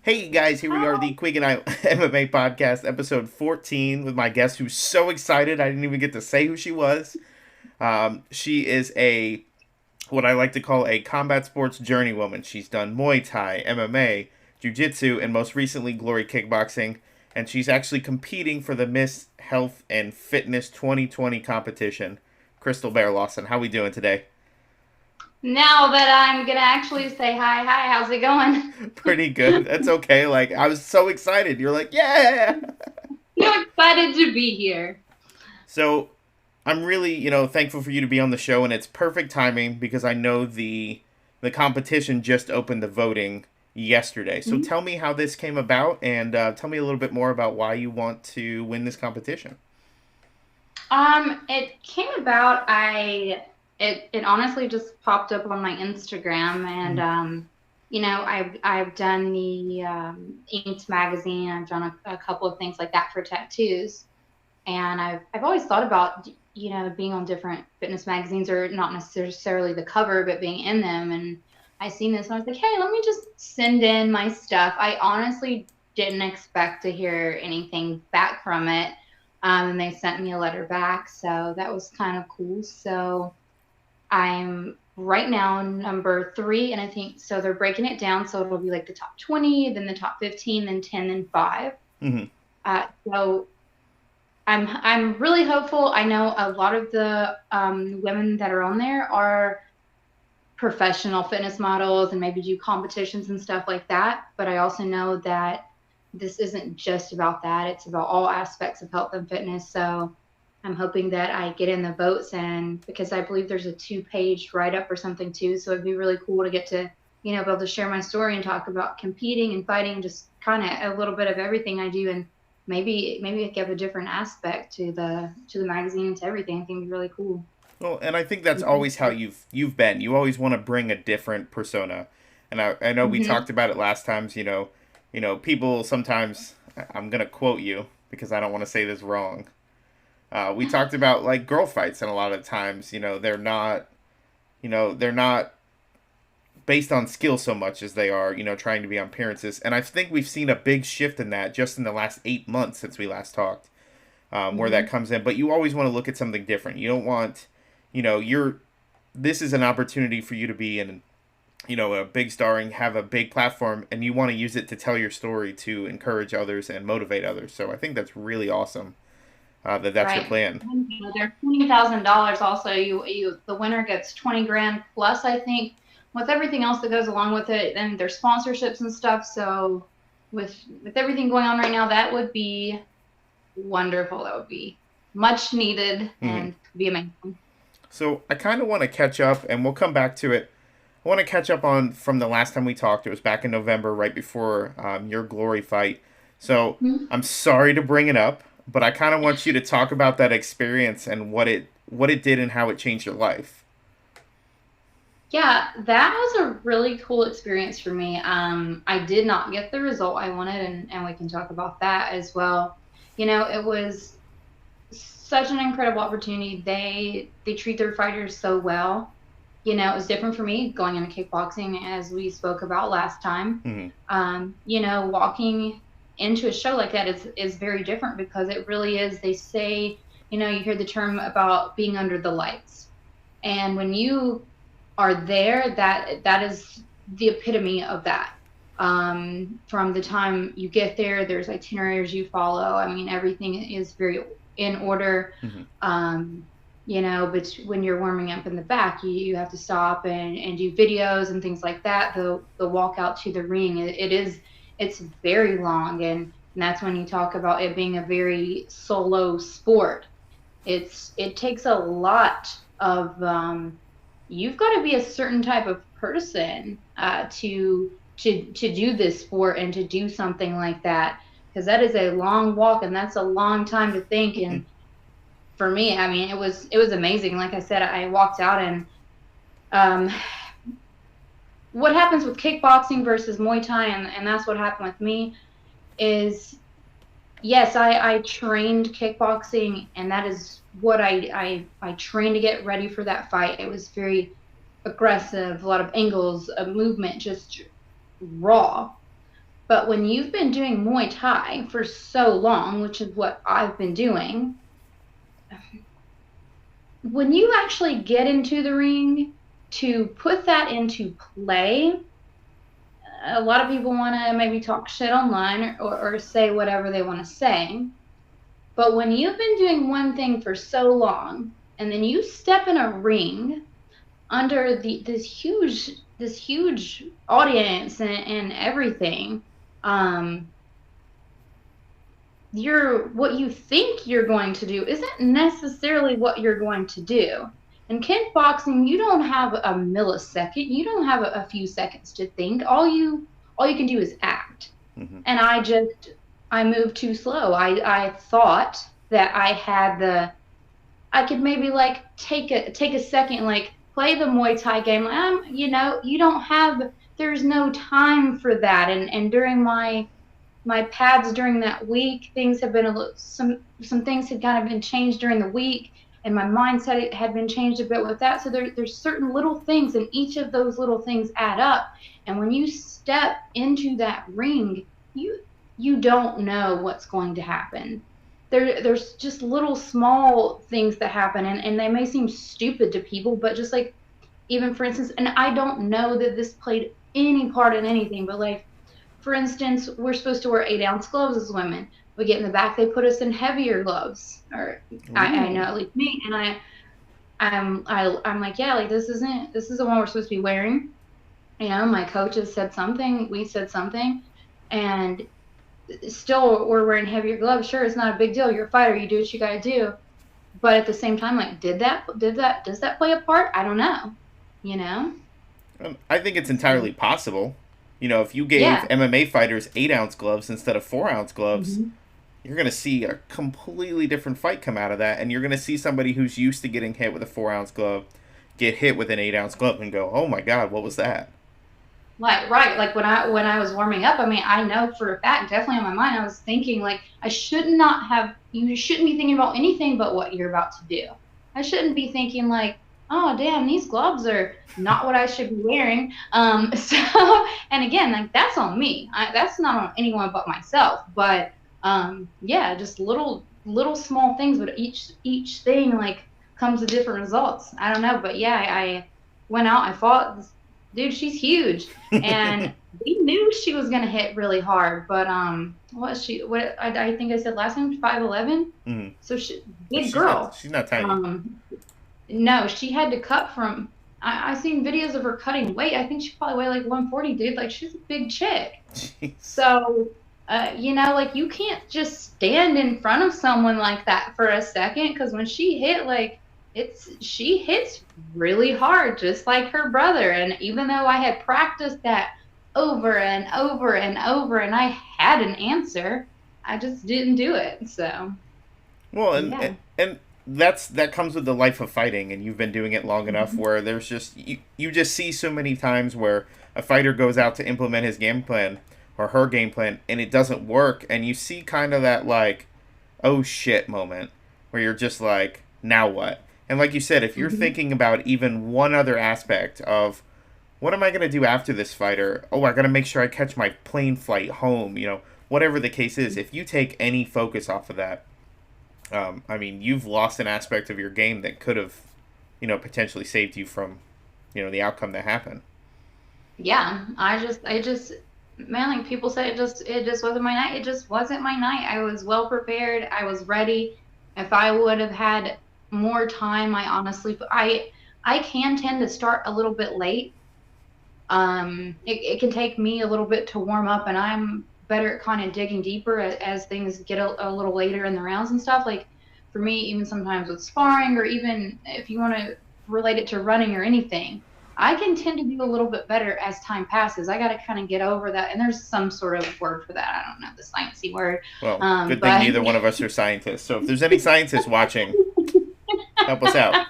Hey guys, here we are, the Quiggin Out MMA Podcast, episode 14, with my guest who's so excited I didn't even get to say who she was. She is what I like to call a combat sports journeywoman. She's done Muay Thai, MMA, Jiu-Jitsu, and most recently Glory Kickboxing. And she's actually competing for the Miss Health and Fitness 2020 competition. Crystal Bear Lawson, how we doing today? Now that I'm going to actually say hi, how's it going? Pretty good. That's okay. Like, I was so excited. You're like, yeah! I'm excited to be here. So, I'm really, thankful for you to be on the show, and it's perfect timing because I know the competition just opened the voting yesterday. So tell me how this came about, and tell me a little bit more about why you want to win this competition. It came about, It honestly just popped up on my Instagram, and I've done the Inked magazine. I've done a couple of things like that for tattoos, and I've always thought about being on different fitness magazines, or not necessarily the cover, but being in them. And I seen this, and I was like, hey, let me just send in my stuff. I honestly didn't expect to hear anything back from it, and they sent me a letter back, so that was kind of cool. So I'm right now number 3, and I think so they're breaking it down, so it'll be like the top 20, then the top 15, then 10, then 5. So I'm really hopeful. I know a lot of the women that are on there are professional fitness models and maybe do competitions and stuff like that, but I also know that this isn't just about that. It's about all aspects of health and fitness. So I'm hoping that I get in the votes, and because I believe there's a 2-page write-up or something too, so it'd be really cool to get to, be able to share my story and talk about competing and fighting, just kind of a little bit of everything I do, and maybe give a different aspect to the magazine and to everything. I think it'd be really cool. Well, and I think that's always how you've been. You always want to bring a different persona, and I know we talked about it last time. People sometimes, I'm gonna quote you because I don't want to say this wrong. We talked about like girl fights, and a lot of times, they're not based on skill so much as they are, trying to be on appearances. And I think we've seen a big shift in that just in the last 8 months since we last talked, where that comes in. But you always want to look at something different. You don't want, this is an opportunity for you to be in, a big star and have a big platform, and you want to use it to tell your story to encourage others and motivate others. So I think that's really awesome. That's right. Your plan. They're $20,000. Also, the winner gets $20,000 plus, I think, with everything else that goes along with it, and there's sponsorships and stuff. So, with everything going on right now, that would be wonderful. That would be much needed and be amazing. So, I kind of want to catch up, and we'll come back to it. I want to catch up on from the last time we talked. It was back in November, right before your Glory fight. So, I'm sorry to bring it up, but I kind of want you to talk about that experience and what it did and how it changed your life. Yeah, that was a really cool experience for me. I did not get the result I wanted, and we can talk about that as well. It was such an incredible opportunity. They treat their fighters so well. It was different for me going into kickboxing, as we spoke about last time. Walking into a show like that is very different, because it really is, they say, you hear the term about being under the lights, and when you are there, that is the epitome of that. From the time you get there, there's itineraries you follow. I mean, everything is very in order. But when you're warming up in the back, you have to stop and do videos and things like that. The walk out to the ring, it's very long, and that's when you talk about it being a very solo sport. It takes a lot of you've got to be a certain type of person to do this sport and to do something like that, because that is a long walk, and that's a long time to think. And for me, I mean, it was amazing. Like I said, I walked out, and what happens with kickboxing versus Muay Thai, and that's what happened with me, is, yes, I trained kickboxing, and that is what I trained to get ready for that fight. It was very aggressive, a lot of angles, a movement, just raw. But when you've been doing Muay Thai for so long, which is what I've been doing, when you actually get into the ring to put that into play, a lot of people want to maybe talk shit online or say whatever they want to say. But when you've been doing one thing for so long, and then you step in a ring under this huge audience and everything, what you think you're going to do isn't necessarily what you're going to do. In kickboxing, you don't have a millisecond. You don't have a few seconds to think. All you can do is act. Mm-hmm. And I moved too slow. I thought that I could maybe like take a second, like play the Muay Thai game. There's no time for that. And during my pads during that week, things have been some things had kind of been changed during the week, and my mindset had been changed a bit with that. So there's certain little things, and each of those little things add up. And when you step into that ring, you don't know what's going to happen. There's just little small things that happen, and they may seem stupid to people, but just like, even for instance, and I don't know that this played any part in anything, but like, for instance, we're supposed to wear 8-ounce gloves as women. We get in the back, they put us in heavier gloves, or I know, at least me, and I'm like, yeah, like this isn't the one we're supposed to be wearing. You know, my coaches said something, we said something, and still we're wearing heavier gloves. Sure, it's not a big deal. You're a fighter, you do what you gotta do. But at the same time, like, does that play a part? I don't know. You know? I think it's entirely possible. You know, if you gave MMA fighters 8-ounce gloves instead of 4-ounce gloves, you're going to see a completely different fight come out of that. And you're going to see somebody who's used to getting hit with a 4-ounce glove get hit with an 8-ounce glove and go, oh my God, what was that? Like, right. Like when I was warming up, I mean, I know for a fact, definitely in my mind, I was thinking like, you shouldn't be thinking about anything but what you're about to do. I shouldn't be thinking like, oh damn, these gloves are not what I should be wearing. So, and again, like that's on me. That's not on anyone but myself. But yeah, just little small things, but each thing like comes with different results. I don't know, but yeah, I went out, I fought this dude. She's huge, and we knew she was gonna hit really hard. But what I think I said last time, 5'11". Mm-hmm. So big girl. She's not tiny. No, she had to cut from. I seen videos of her cutting weight. I think she probably weighed like 140, dude. Like she's a big chick. Jeez. So, you know, like you can't just stand in front of someone like that for a second, because when she hit, like she hits really hard, just like her brother. And even though I had practiced that over and over and over, and I had an answer, I just didn't do it. So. Well, and that comes with the life of fighting, and you've been doing it long enough where there's just you just see so many times where a fighter goes out to implement his game plan or her game plan and it doesn't work, and you see kind of that like, oh shit moment where you're just like, now what? And like you said, if you're thinking about even one other aspect of what am I going to do after this fighter? Oh, I got to make sure I catch my plane flight home, you know, whatever the case is. If you take any focus off of that, I mean, you've lost an aspect of your game that could have, you know, potentially saved you from, you know, the outcome that happened. Yeah, I just, man, like people say, it just wasn't my night. It just wasn't my night. I was well prepared. I was ready. If I would have had more time, I can tend to start a little bit late. It can take me a little bit to warm up, and I'm better at kind of digging deeper as things get a little later in the rounds and stuff. Like for me, even sometimes with sparring, or even if you want to relate it to running or anything, I can tend to do a little bit better as time passes. I got to kind of get over that. And there's some sort of word for that. I don't know the sciencey word. Well, good thing neither one of us are scientists. So if there's any scientists watching, help us out.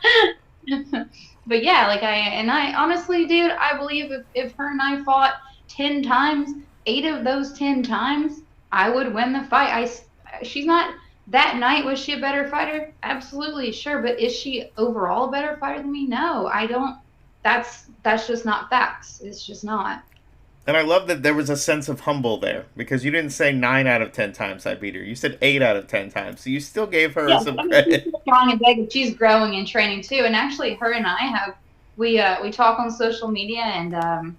But yeah, like I honestly, dude, I believe if her and I fought 10 times, 8 of those 10 times, I would win the fight. She's not, that night, was she a better fighter? Absolutely, sure. But is she overall a better fighter than me? No, I don't. That's just not facts. It's just not. And I love that there was a sense of humble there, because you didn't say 9 out of 10 times I beat her. You said 8 out of 10 times. So you still gave her Yeah, some I mean, she's credit. strong and big, and she's growing and training too. And actually, her and I have we talk on social media, and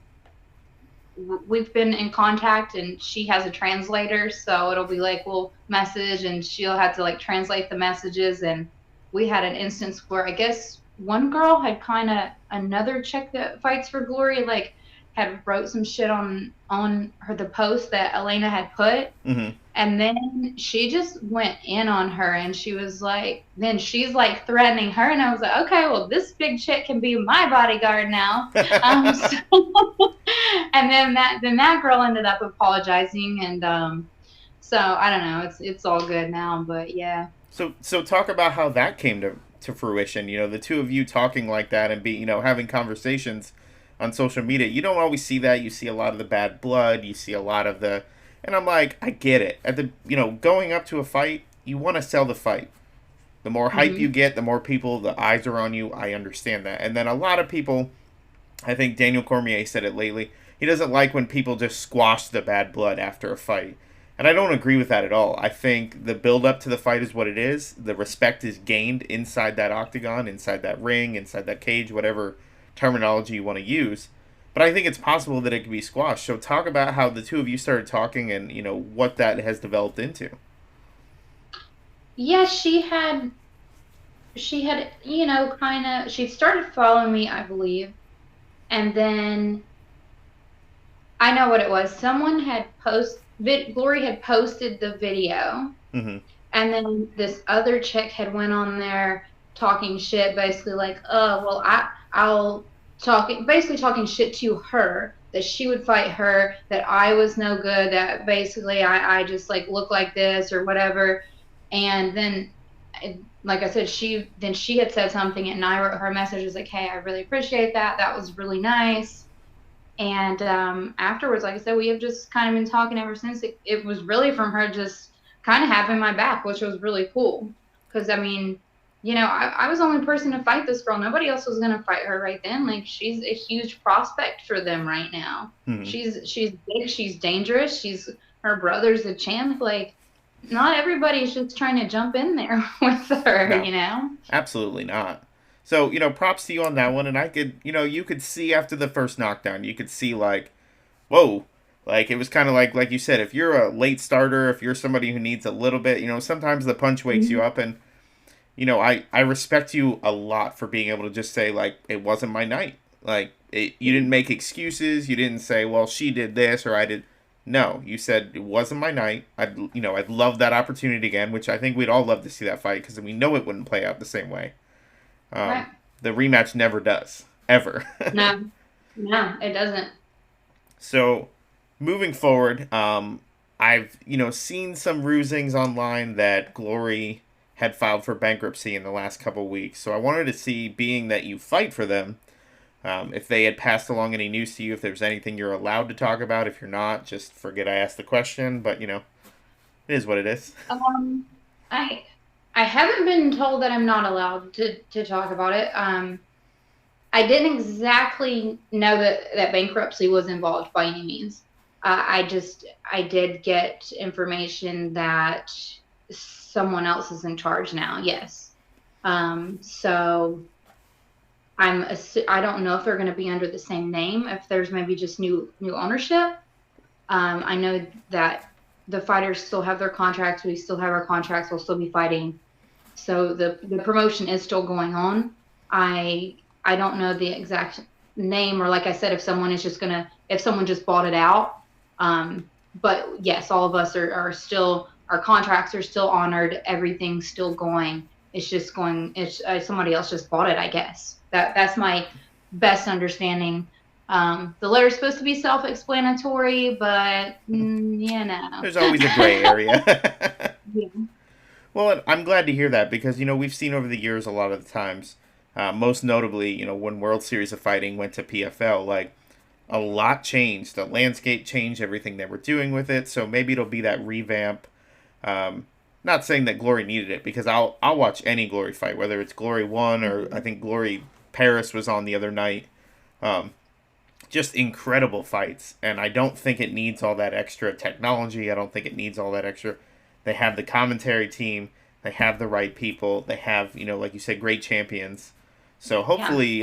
we've been in contact. And she has a translator, so it'll be like we'll message, and she'll have to like translate the messages. And we had an instance where I guess one girl had kind of another chick that fights for Glory like had wrote some shit on her the post that Elena had put. Mm-hmm. And then she just went in on her, and she was like, then she's like threatening her. And I was like, okay, well, this big chick can be my bodyguard now. And then that girl ended up apologizing. And so I don't know. It's all good now. But yeah. So talk about how that came to fruition. The two of you talking like that and having conversations on social media. You don't always see that. You see a lot of the bad blood. You see a lot of the. And I'm like, I get it. At the going up to a fight, you want to sell the fight. The more hype you get, the more people, the eyes are on you. I understand that. And then a lot of people, I think Daniel Cormier said it lately, he doesn't like when people just squash the bad blood after a fight. And I don't agree with that at all. I think the build up to the fight is what it is. The respect is gained inside that octagon, inside that ring, inside that cage, whatever terminology you want to use. But I think it's possible that it could be squashed. So talk about how the two of you started talking and, what that has developed into. Yeah, she had, kind of, she started following me, I believe. And then I know what it was. Someone had Glory had posted the video. Mm-hmm. And then this other chick had went on there talking shit, basically like, oh, well, I'll basically talking shit to her, that she would fight her, that I was no good, that basically I just like look like this or whatever. And then, like I said, she had said something, and I wrote her a message, was like, hey, I really appreciate that. That was really nice. And afterwards, like I said, we have just kind of been talking ever since. It was really from her just kind of having my back, which was really cool. Because, I mean, I was the only person to fight this girl. Nobody else was going to fight her right then. Like, she's a huge prospect for them right now. Mm-hmm. She's big. She's dangerous. Her brother's a champ. Like, not everybody's just trying to jump in there with her, No, absolutely not. So, props to you on that one. And I could, you could see after the first knockdown, you could see like, whoa. Like, it was kind of like you said, if you're a late starter, if you're somebody who needs a little bit, sometimes the punch wakes mm-hmm. you up. And I respect you a lot for being able to just say, like, it wasn't my night. Like, you didn't make excuses. You didn't say, well, she did this or I did. No, you said it wasn't my night. I'd love that opportunity again, which I think we'd all love to see that fight because we know it wouldn't play out the same way. Right. The rematch never does, ever. No, it doesn't. So, moving forward, I've, seen some rusings online that Glory had filed for bankruptcy in the last couple weeks. So I wanted to see, being that you fight for them, if they had passed along any news to you, if there's anything you're allowed to talk about. If you're not, just forget I asked the question. But, it is what it is. I haven't been told that I'm not allowed to talk about it. I didn't exactly know that bankruptcy was involved by any means. I did get information that someone else is in charge now. Yes. So I don't know if they're going to be under the same name, if there's maybe just new ownership. I know that the fighters still have their contracts. We still have our contracts. We'll still be fighting. So the promotion is still going on. I don't know the exact name, or like I said, if someone just bought it out. But yes, all of us are still, our contracts are still honored. Everything's still going. It's just going, somebody else just bought it, I guess. That's my best understanding. The letter's supposed to be self-explanatory, but there's always a gray area. Yeah. Well, I'm glad to hear that because, we've seen over the years a lot of the times, most notably, when World Series of Fighting went to PFL, like, a lot changed. The landscape changed, everything they were doing with it, so maybe it'll be that revamp. Not saying that Glory needed it, because I'll watch any Glory fight, whether it's Glory 1 or I think Glory Paris was on the other night. just incredible fights. And I don't think it needs all that extra technology. I don't think it needs all that extra. They have the commentary team. They have the right people. They have, like you said, great champions. So Yeah. hopefully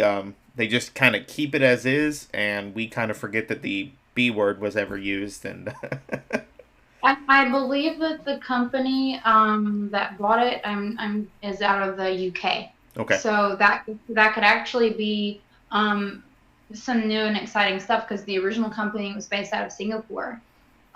they just kind of keep it as is, and we kind of forget that the B word was ever used. And I believe that the company that bought it is out of the UK. okay, So that could actually be some new and exciting stuff because the original company was based out of Singapore.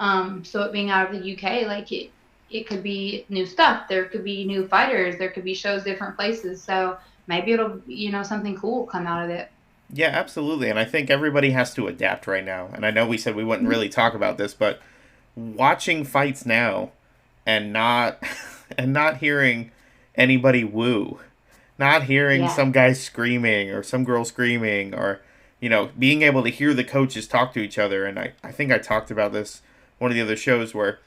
So it being out of the UK, like it could be new stuff. There could be new fighters. There could be shows different places. So maybe it'll, something cool come out of it. yeah, absolutely. And I think everybody has to adapt right now. And I know we said we wouldn't really talk about this, but watching fights now and not and not hearing anybody woo, not hearing Yeah. some guy screaming or some girl screaming, or being able to hear the coaches talk to each other. And I think I talked about this one of the other shows where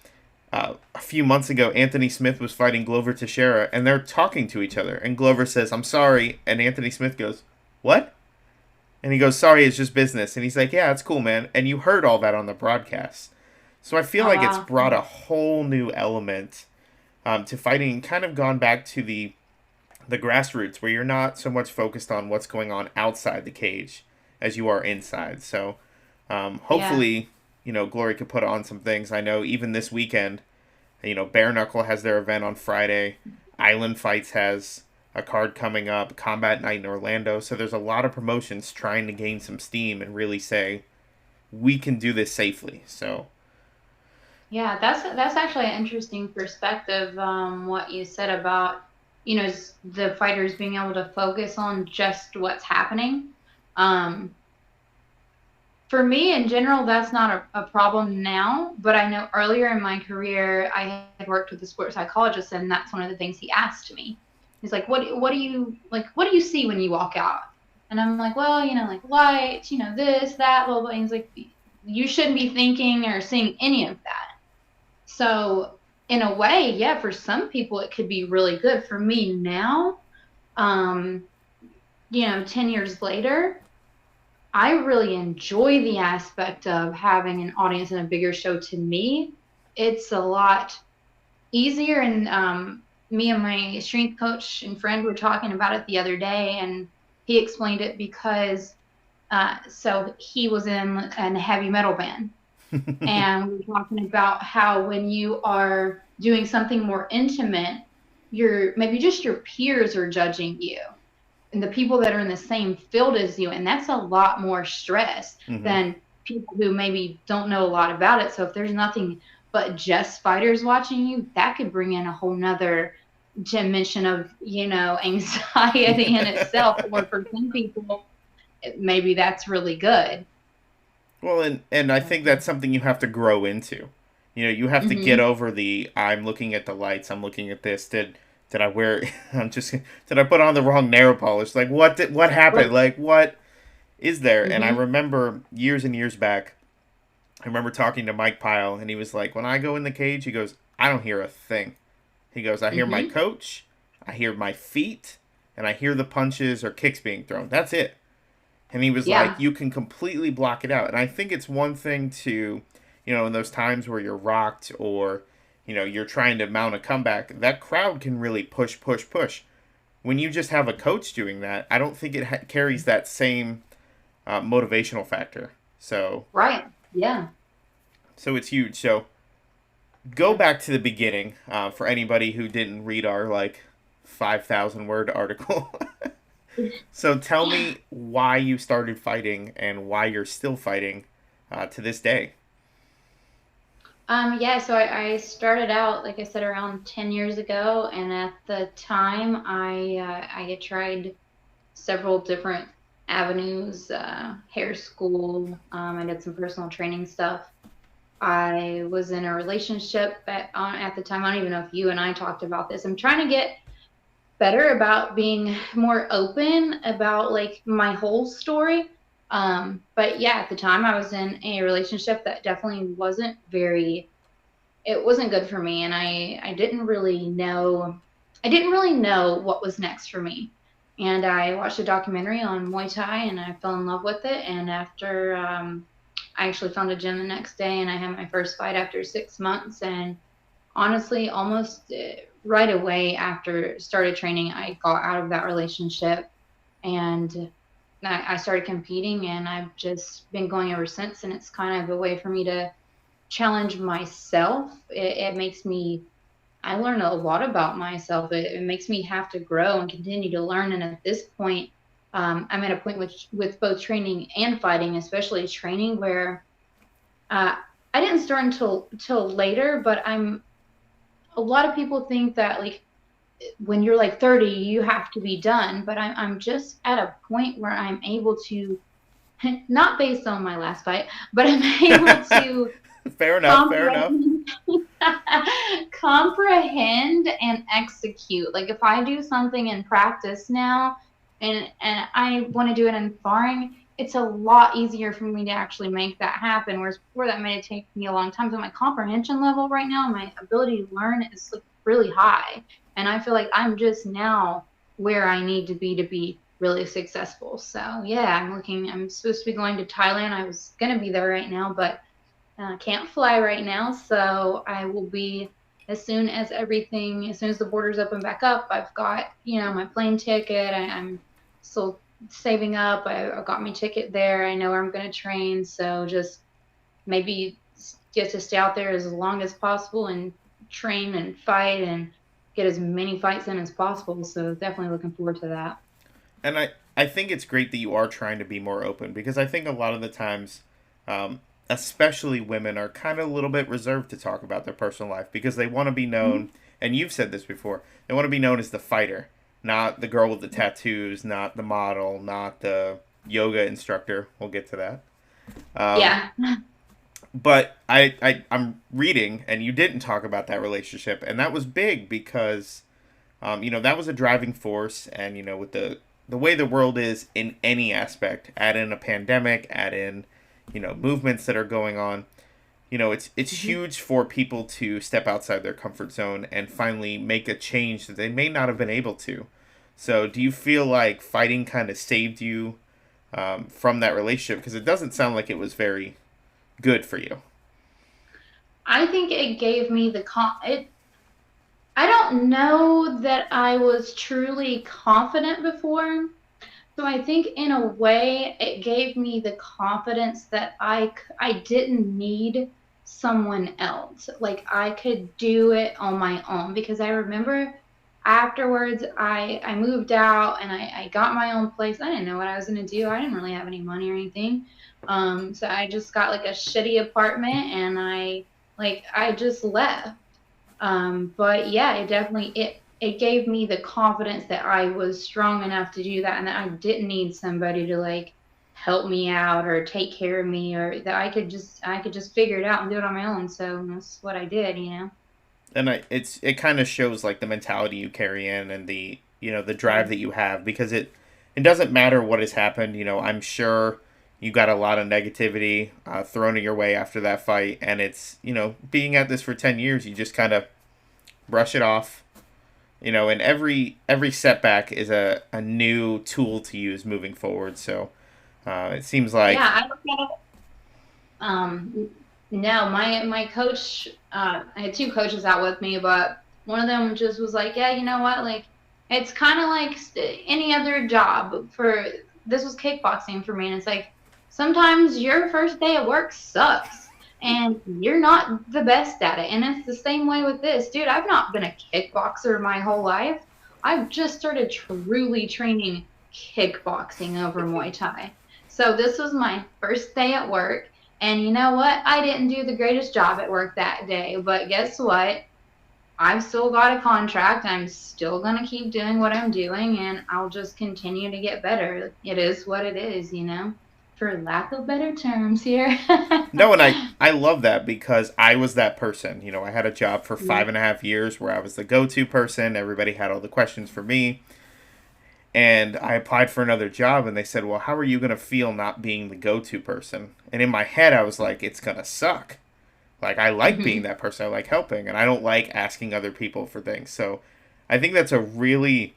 a few months ago Anthony Smith was fighting Glover Teixeira, and they're talking to each other, and Glover says, "I'm sorry," and Anthony Smith goes, "What?" And he goes, "Sorry, it's just business." And he's like, "Yeah, it's cool, man." And you heard all that on the broadcast. So I feel Oh like it's wow. brought a whole new element to fighting, kind of gone back to the grassroots, where you're not so much focused on what's going on outside the cage as you are inside. So Yeah. hopefully, Glory could put on some things. I know even this weekend, Bare Knuckle has their event on Friday. Island Fights has a card coming up. Combat Night in Orlando. So there's a lot of promotions trying to gain some steam and really say we can do this safely. So Yeah, that's actually an interesting perspective. What you said about, the fighters being able to focus on just what's happening. Um, for me, in general, that's not a problem now. But I know earlier in my career, I had worked with a sports psychologist, and that's one of the things he asked me. He's like, "What do you like? What do you see when you walk out?" And I'm like, "Well, like lights, this, that, blah blah." And he's like, "You shouldn't be thinking or seeing any of that." So in a way, yeah, for some people it could be really good. For me now, um, 10 years later, I really enjoy the aspect of having an audience in a bigger show. To me, it's a lot easier. And me and my strength coach and friend were talking about it the other day, and he explained it because so he was in a heavy metal band. And we were talking about how when you are doing something more intimate, maybe just your peers are judging you and the people that are in the same field as you. And that's a lot more stress hmm than people who maybe don't know a lot about it. So if there's nothing but just fighters watching you, that could bring in a whole nother dimension of, anxiety in itself. Or for some people, maybe that's really good. well, and I think that's something you have to grow into. You have to get Mm-hmm. over the I'm looking at the lights, I'm looking at this. Did I wear did I put on the wrong nail polish? Like what happened? Right. Like what is there? And I Mm-hmm. remember years and years back, I remember talking to Mike Pyle, and he was like, when I go in the cage, he goes, I don't hear a thing. He goes, I hear my Mm-hmm. coach, I hear my feet, and I hear the punches or kicks being thrown. That's it. And he was like, Yeah. you can completely block it out. And I think it's one thing to, in those times where you're rocked, or, you're trying to mount a comeback, that crowd can really push, push, push. When you just have a coach doing that, I don't think it carries that same motivational factor. Right. Yeah. So it's huge. So go back to the beginning for anybody who didn't read our 5,000 word article. So tell me why you started fighting and why you're still fighting to this day. Yeah, so I started out, like I said, around 10 years ago, and at the time I had tried several different avenues, hair school, I did some personal training stuff. I was in a relationship at the time. I don't even know if you and I talked about this. I'm trying to get better about being more open about like my whole story. But yeah, at the time I was in a relationship that definitely it wasn't good for me. And I didn't really know what was next for me. and I watched a documentary on Muay Thai, and I fell in love with it. And after I actually found a gym the next day, and I had my first fight after 6 months. And honestly, almost right away after started training, I got out of that relationship, and I started competing, and I've just been going ever since. And it's kind of a way for me to challenge myself. It makes me, I learn a lot about myself. It makes me have to grow and continue to learn. And at this point, I'm at a point with both training and fighting, especially training, where uh, I didn't start until later. But a lot of people think that like when you're like 30, you have to be done. But I'm just at a point where I'm able to, not based on my last fight, but I'm able to Fair enough. Fair enough. comprehend comprehend and execute. Like if I do something in practice now and I want to do it in sparring, it's a lot easier for me to actually make that happen. Whereas before that may take me a long time. So my comprehension level right now, my ability to learn is like really high. And I feel like I'm just now where I need to be really successful. So yeah, I'm supposed to be going to Thailand. I was gonna be there right now, but can't fly right now, so I will be as soon as the borders open back up. I've got, my plane ticket. I'm still saving up. I got my ticket there. I know where I'm going to train, so just maybe get to stay out there as long as possible and train and fight and get as many fights in as possible. So definitely looking forward to that. And I think it's great that you are trying to be more open, because I think a lot of the times, especially women, are kind of a little bit reserved to talk about their personal life because they want to be known, and you've said this before, they want to be known as the fighter, not the girl with the tattoos, not the model, not the yoga instructor. We'll get to that. Yeah. But I'm reading, and you didn't talk about that relationship, and that was big because, that was a driving force, and, with the way the world is in any aspect, add in a pandemic, add in, movements that are going on, it's huge for people to step outside their comfort zone and finally make a change that they may not have been able to. So do you feel like fighting kind of saved you from that relationship? Because it doesn't sound like it was very good for you. I think it gave me I don't know that I was truly confident before. So I think in a way it gave me the confidence that I didn't need someone else. Like I could do it on my own, because I remember afterwards I moved out and I got my own place. I didn't know what I was gonna do. I didn't really have any money or anything. So I just got like a shitty apartment, and I just left. But yeah, it gave me the confidence that I was strong enough to do that, and that I didn't need somebody to like help me out or take care of me, or that I could just figure it out and do it on my own. So that's what I did. And it kind of shows like the mentality you carry in, and the drive that you have, because it doesn't matter what has happened. I'm sure you got a lot of negativity thrown at your way after that fight, and it's being at this for 10 years, you just kind of brush it off. And every setback is a new tool to use moving forward. So it seems like, Yeah, I look at it. No, my coach, I had two coaches out with me, but one of them just was like, yeah, you know what? Like, it's kind of like any other job. This was kickboxing for me, and it's like sometimes your first day at work sucks, and you're not the best at it. And it's the same way with this, dude. I've not been a kickboxer my whole life. I've just started truly training kickboxing over Muay Thai. So this was my first day at work. And you know what? I didn't do the greatest job at work that day. But guess what? I've still got a contract. I'm still going to keep doing what I'm doing, and I'll just continue to get better. It is what it is. For lack of better terms here. no, and I love that, because I was that person. I had a job for Yeah. 5.5 years where I was the go-to person. Everybody had all the questions for me. And I applied for another job, and they said, well, how are you going to feel not being the go-to person? And in my head, I was like, it's going to suck. Like, I like being Hmm. that person. I like helping, and I don't like asking other people for things. So I think that's a really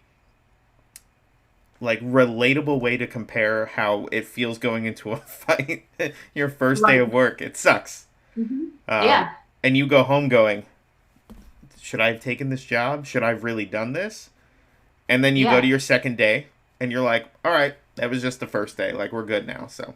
like relatable way to compare how it feels going into a fight. Your first day Right. of work, it sucks. Hmm. Um, Yeah. and you go home going, should I have taken this job? Should I have really done this? And then you go to Yeah. your second day and you're like, all right, that was just the first day. Like, we're good now. So,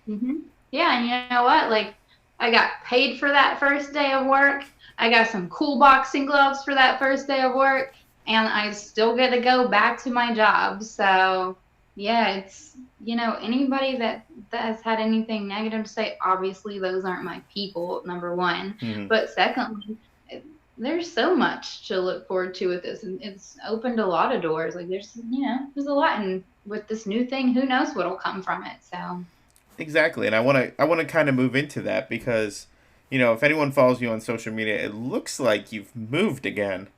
Hmm. Yeah. And you know what? Like, I got paid for that first day of work. I got some cool boxing gloves for that first day of work, and I still get to go back to my job. So, yeah, it's, anybody that has had anything negative to say, obviously those aren't my people, number one. mhm. But secondly, there's so much to look forward to with this, and it's opened a lot of doors. Like there's a lot, and with this new thing, who knows what'll come from it. So. Exactly. And I want to kind of move into that because, if anyone follows you on social media, it looks like you've moved again.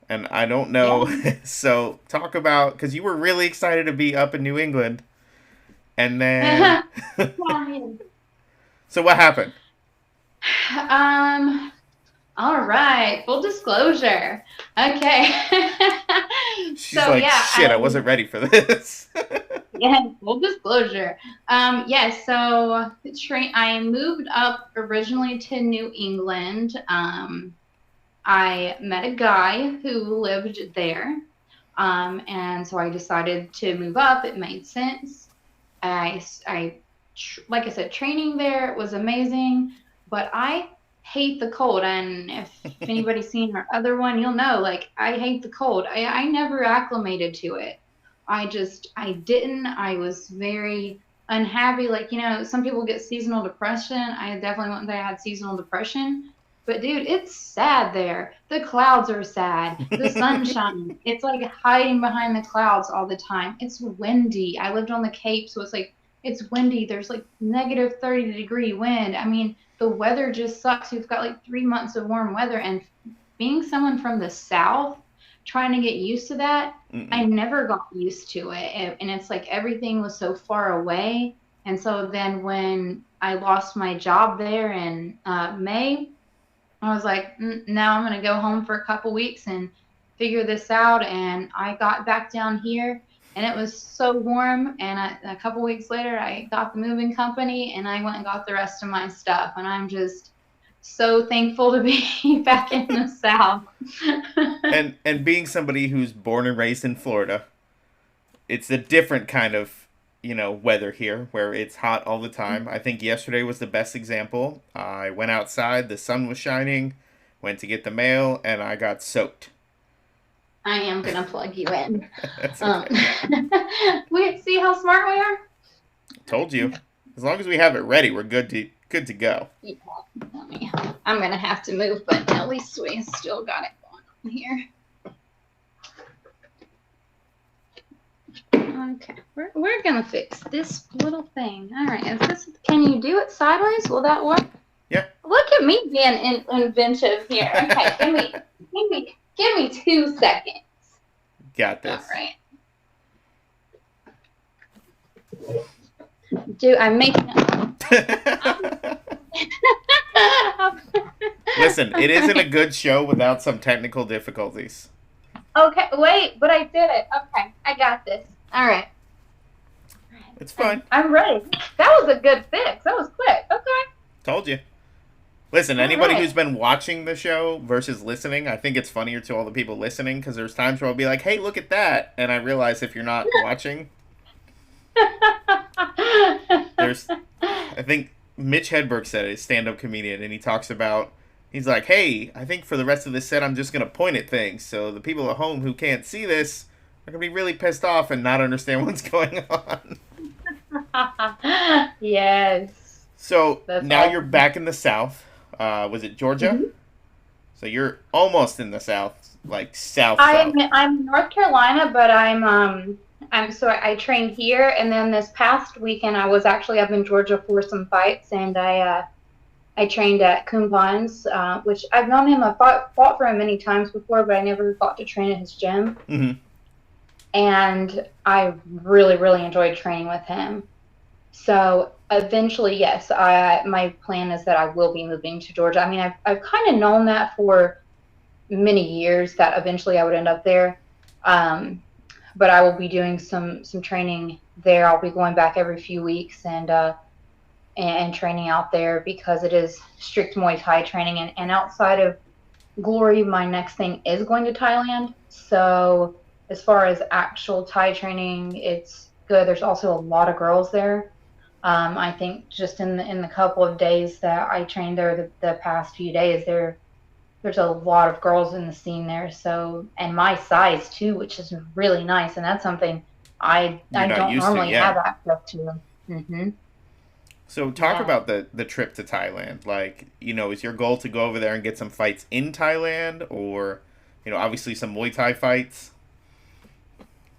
And I don't know. Yeah. So talk about, because you were really excited to be up in New England. And then, so what happened? um. All right. Full disclosure. Okay. She's So like, yeah, shit, I wasn't ready for this. full disclosure. So I moved up originally to New England. I met a guy who lived there. And so I decided to move up. It made sense. Like I said, training there was amazing, but I hate the cold. And if anybody's seen our other one, you'll know, like, I hate the cold. I never acclimated to it. I didn't. I was very unhappy. Like, some people get seasonal depression. I definitely wouldn't say I had seasonal depression. But dude, it's sad there. The clouds are sad. The sunshine. It's like hiding behind the clouds all the time. It's windy. I lived on the Cape, so it's windy. There's like negative 30-degree wind. I mean, the weather just sucks. We've got like 3 months of warm weather, and being someone from the South, trying to get used to that, I Mm-mm. never got used to it. And it's like everything was so far away. And so then when I lost my job there in May, I was like, now I'm going to go home for a couple weeks and figure this out. And I got back down here, and it was so warm. And a couple weeks later, I got the moving company, and I went and got the rest of my stuff. And I'm just so thankful to be back in the South. And being somebody who's born and raised in Florida, it's a different kind of, weather here where it's hot all the time. I think yesterday was the best example. I went outside, the sun was shining, went to get the mail, and I got soaked. I am going to plug you in. That's Um, okay. we see how smart we are? Told you. As long as we have it ready, we're good to go. Yeah, I'm going to have to move, but at least we still got it going on here. Okay, we're going to fix this little thing. All right, can you do it sideways? Will that work? Yeah. Look at me being inventive here. Okay, give me 2 seconds. Got All this. right. Dude, I'm making Listen, it isn't a good show without some technical difficulties. Okay, wait, but I did it. Okay, I got this. All right. It's fine. I'm ready. That was a good fix. That was quick. Okay. Told you. Listen, All anybody right. who's been watching the show versus listening, I think it's funnier to all the people listening because there's times where I'll be like, hey, look at that. And I realize if you're not watching, I think Mitch Hedberg said it, stand-up comedian, and he talks about, he's like, hey, I think for the rest of this set, I'm just going to point at things. So the people at home who can't see this are going to be really pissed off and not understand what's going on. Yes. So That's now awesome. you're back in the South. Was it Georgia? Mhm. So you're almost in the South, like South. I'm in North Carolina, but I train here, and then this past weekend I was actually up in Georgia for some fights, and I trained at Kumban's, which I've known him. I fought for him many times before, but I never got to train at his gym. Mm-hmm. And I really, really enjoyed training with him. So eventually, yes, my plan is that I will be moving to Georgia. I mean, I've kind of known that for many years that eventually I would end up there. but I will be doing some training there. I'll be going back every few weeks and training out there because it is strict Muay Thai training. And outside of Glory, my next thing is going to Thailand. So as far as actual Thai training, it's good. There's also a lot of girls there. I think just in the couple of days that I trained there, the past few days, there's a lot of girls in the scene there. So, and my size too, which is really nice, and that's something You're I not don't used to, normally yeah. have access to. Mm-hmm. So talk Yeah. about the trip to Thailand. Like, is your goal to go over there and get some fights in Thailand, or, obviously some Muay Thai fights?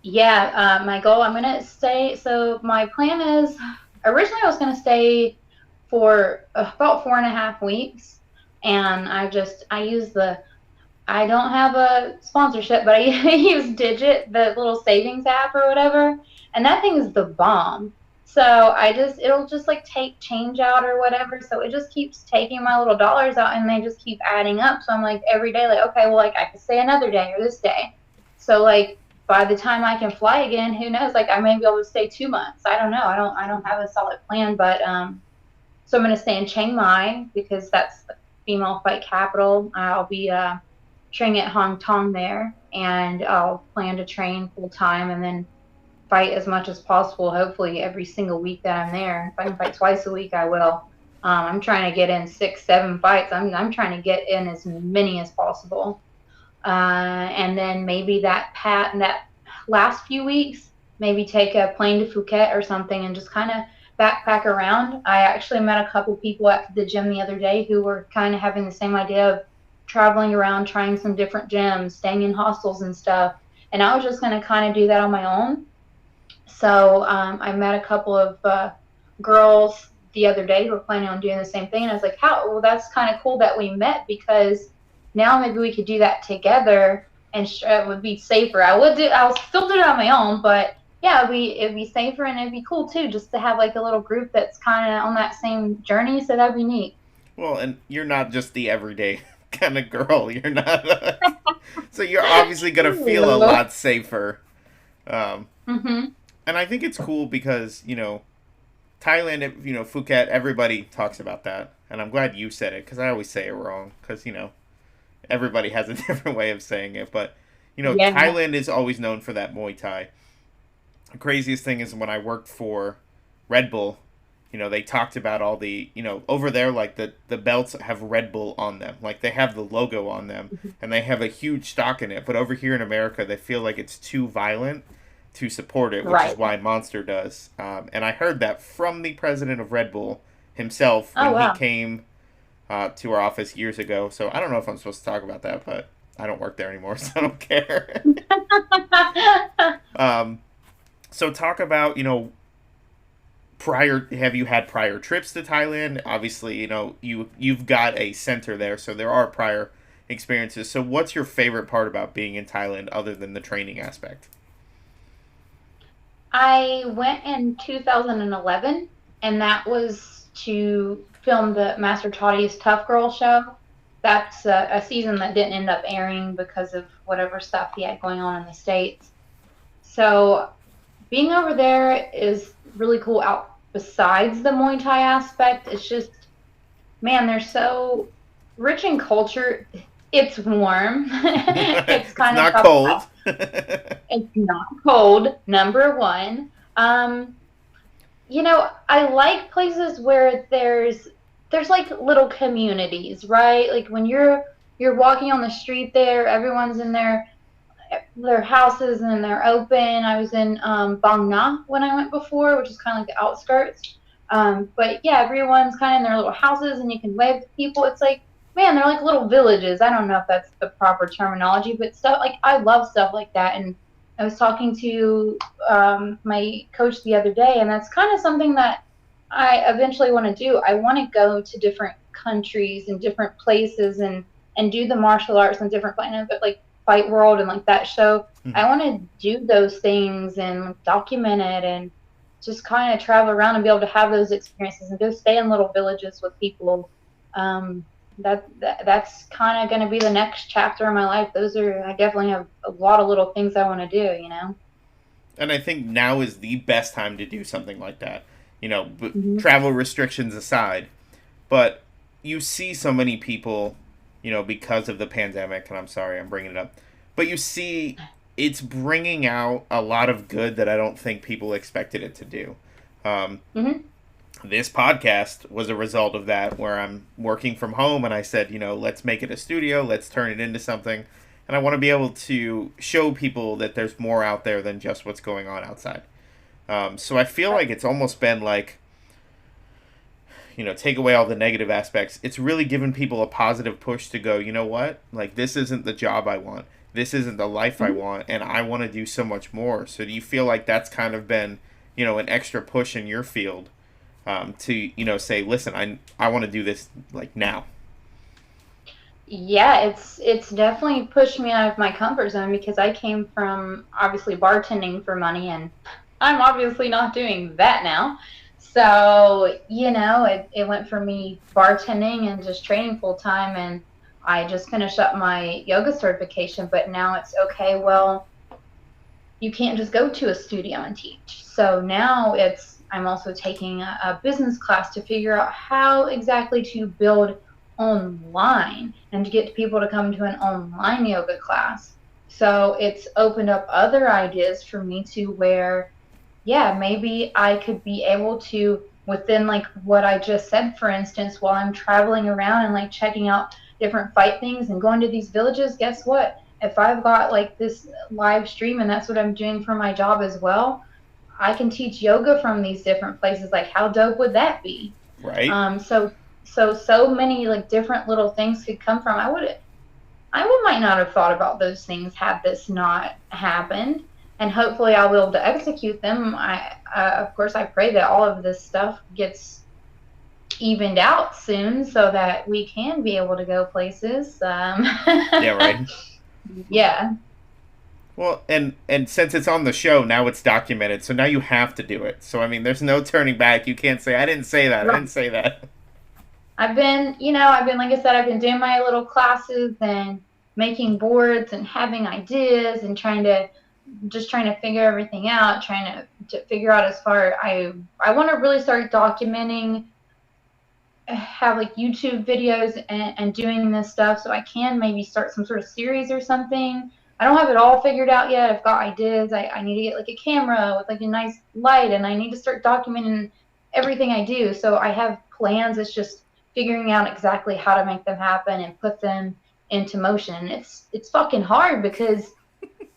Yeah, my goal, I'm going to stay. So my plan is originally I was going to stay for about 4.5 weeks. And I use I don't have a sponsorship, but I use Digit, the little savings app or whatever. And that thing is the bomb. So it'll just like take change out or whatever. So it just keeps taking my little dollars out and they just keep adding up. So I'm like every day, like, okay, well, like I could stay another day or this day. So like by the time I can fly again, who knows? Like I may be able to stay 2 months. I don't know. I don't have a solid plan, but so I'm going to stay in Chiang Mai because that's the female fight capital. I'll be training at Hong Kong there, and I'll plan to train full time and then fight as much as possible. Hopefully, every single week that I'm there. If I can fight twice a week, I will. I'm trying to get in 6, 7 fights. I'm trying to get in as many as possible, and then maybe that last few weeks, maybe take a plane to Phuket or something and just kind of backpack around. I actually met a couple people at the gym the other day who were kind of having the same idea of traveling around, trying some different gyms, staying in hostels and stuff. And I was just going to kind of do that on my own. So I met a couple of girls the other day who were planning on doing the same thing. And I was like, how? Well, that's kind of cool that we met because now maybe we could do that together and it would be safer. I'll still do it on my own, but yeah, it'd be safer and it'd be cool too, just to have like a little group that's kind of on that same journey. So that'd be neat. Well, and you're not just the everyday kind of girl. You're not. So you're obviously gonna feel a lot safer. Um, Mm-hmm. and I think it's cool because Thailand, Phuket. Everybody talks about that, and I'm glad you said it because I always say it wrong because everybody has a different way of saying it. But Yeah. Thailand is always known for that Muay Thai. The craziest thing is when I worked for Red Bull, they talked about all the, over there, like the belts have Red Bull on them. Like they have the logo on them and they have a huge stock in it. But over here in America, they feel like it's too violent to support it, which is Right. why Monster does. And I heard that from the president of Red Bull himself Oh when he wow. came to our office years ago. So I don't know if I'm supposed to talk about that, but I don't work there anymore, so I don't care. um, so talk about, prior have you had prior trips to Thailand? Obviously, you've got a center there, so there are prior experiences. So what's your favorite part about being in Thailand other than the training aspect? I went in 2011, and that was to film the Master Toddy's Tough Girl show. That's a season that didn't end up airing because of whatever stuff he had going on in the States. So being over there is really cool. Out besides the Muay Thai aspect, it's just, man, they're so rich in culture. It's warm. It's It's kind of not tough. cold. It's not cold, number one. I like places where there's like little communities, right? Like when you're walking on the street there, everyone's in their houses and they're open. I was in Bang Na when I went before, which is kind of like the outskirts. But yeah, everyone's kind of in their little houses and you can wave to people. It's like, man, they're like little villages. I don't know if that's the proper terminology, but stuff like I love stuff like that. And I was talking to my coach the other day, and that's kind of something that I eventually want to do. I want to go to different countries and different places and do the martial arts and different places, but like Fight World and like that show. I want to do those things and document it and just kind of travel around and be able to have those experiences and go stay in little villages with people. Um, that's kind of going to be the next chapter of my life. I definitely have a lot of little things I want to do. And I think now is the best time to do something like that. Hmm. Travel restrictions aside. But you see so many people, because of the pandemic, and I'm sorry I'm bringing it up, but you see it's bringing out a lot of good that I don't think people expected it to do. Um, Hmm. this podcast was a result of that, where I'm working from home and I said, let's make it a studio, let's turn it into something. And I want to be able to show people that there's more out there than just what's going on outside. So I feel like it's almost been like, take away all the negative aspects. It's really given people a positive push to go, you know what? Like, this isn't the job I want. This isn't the life I want. And I want to do so much more. So do you feel like that's kind of been, an extra push in your field to, say, listen, I want to do this like now? Yeah, it's definitely pushed me out of my comfort zone because I came from obviously bartending for money, and I'm obviously not doing that now. So, it went for me bartending and just training full time, and I just finished up my yoga certification, but now it's okay, well, you can't just go to a studio and teach. So now I'm also taking a business class to figure out how exactly to build online and to get people to come to an online yoga class. So it's opened up other ideas for me to where, yeah, maybe I could be able to, within like what I just said, for instance, while I'm traveling around and like checking out different fight things and going to these villages, guess what? If I've got like this live stream and that's what I'm doing for my job as well, I can teach yoga from these different places. Like, how dope would that be? Right? So many like different little things could come from. I might not have thought about those things had this not happened, and hopefully I'll be able to execute them. Of course, I pray that all of this stuff gets evened out soon so that we can be able to go places. Yeah, right. Yeah. Well, and since it's on the show, now it's documented, so now you have to do it. So, I mean, there's no turning back. You can't say, I didn't say that. I didn't say that. Like I said, I've been doing my little classes and making boards and having ideas and trying to figure everything out, trying to figure out as far, I want to really start documenting, have like YouTube videos and doing this stuff so I can maybe start some sort of series or something. I don't have it all figured out yet. I've got ideas. I need to get like a camera with like a nice light, and I need to start documenting everything I do. So I have plans. It's just figuring out exactly how to make them happen and put them into motion. It's fucking hard because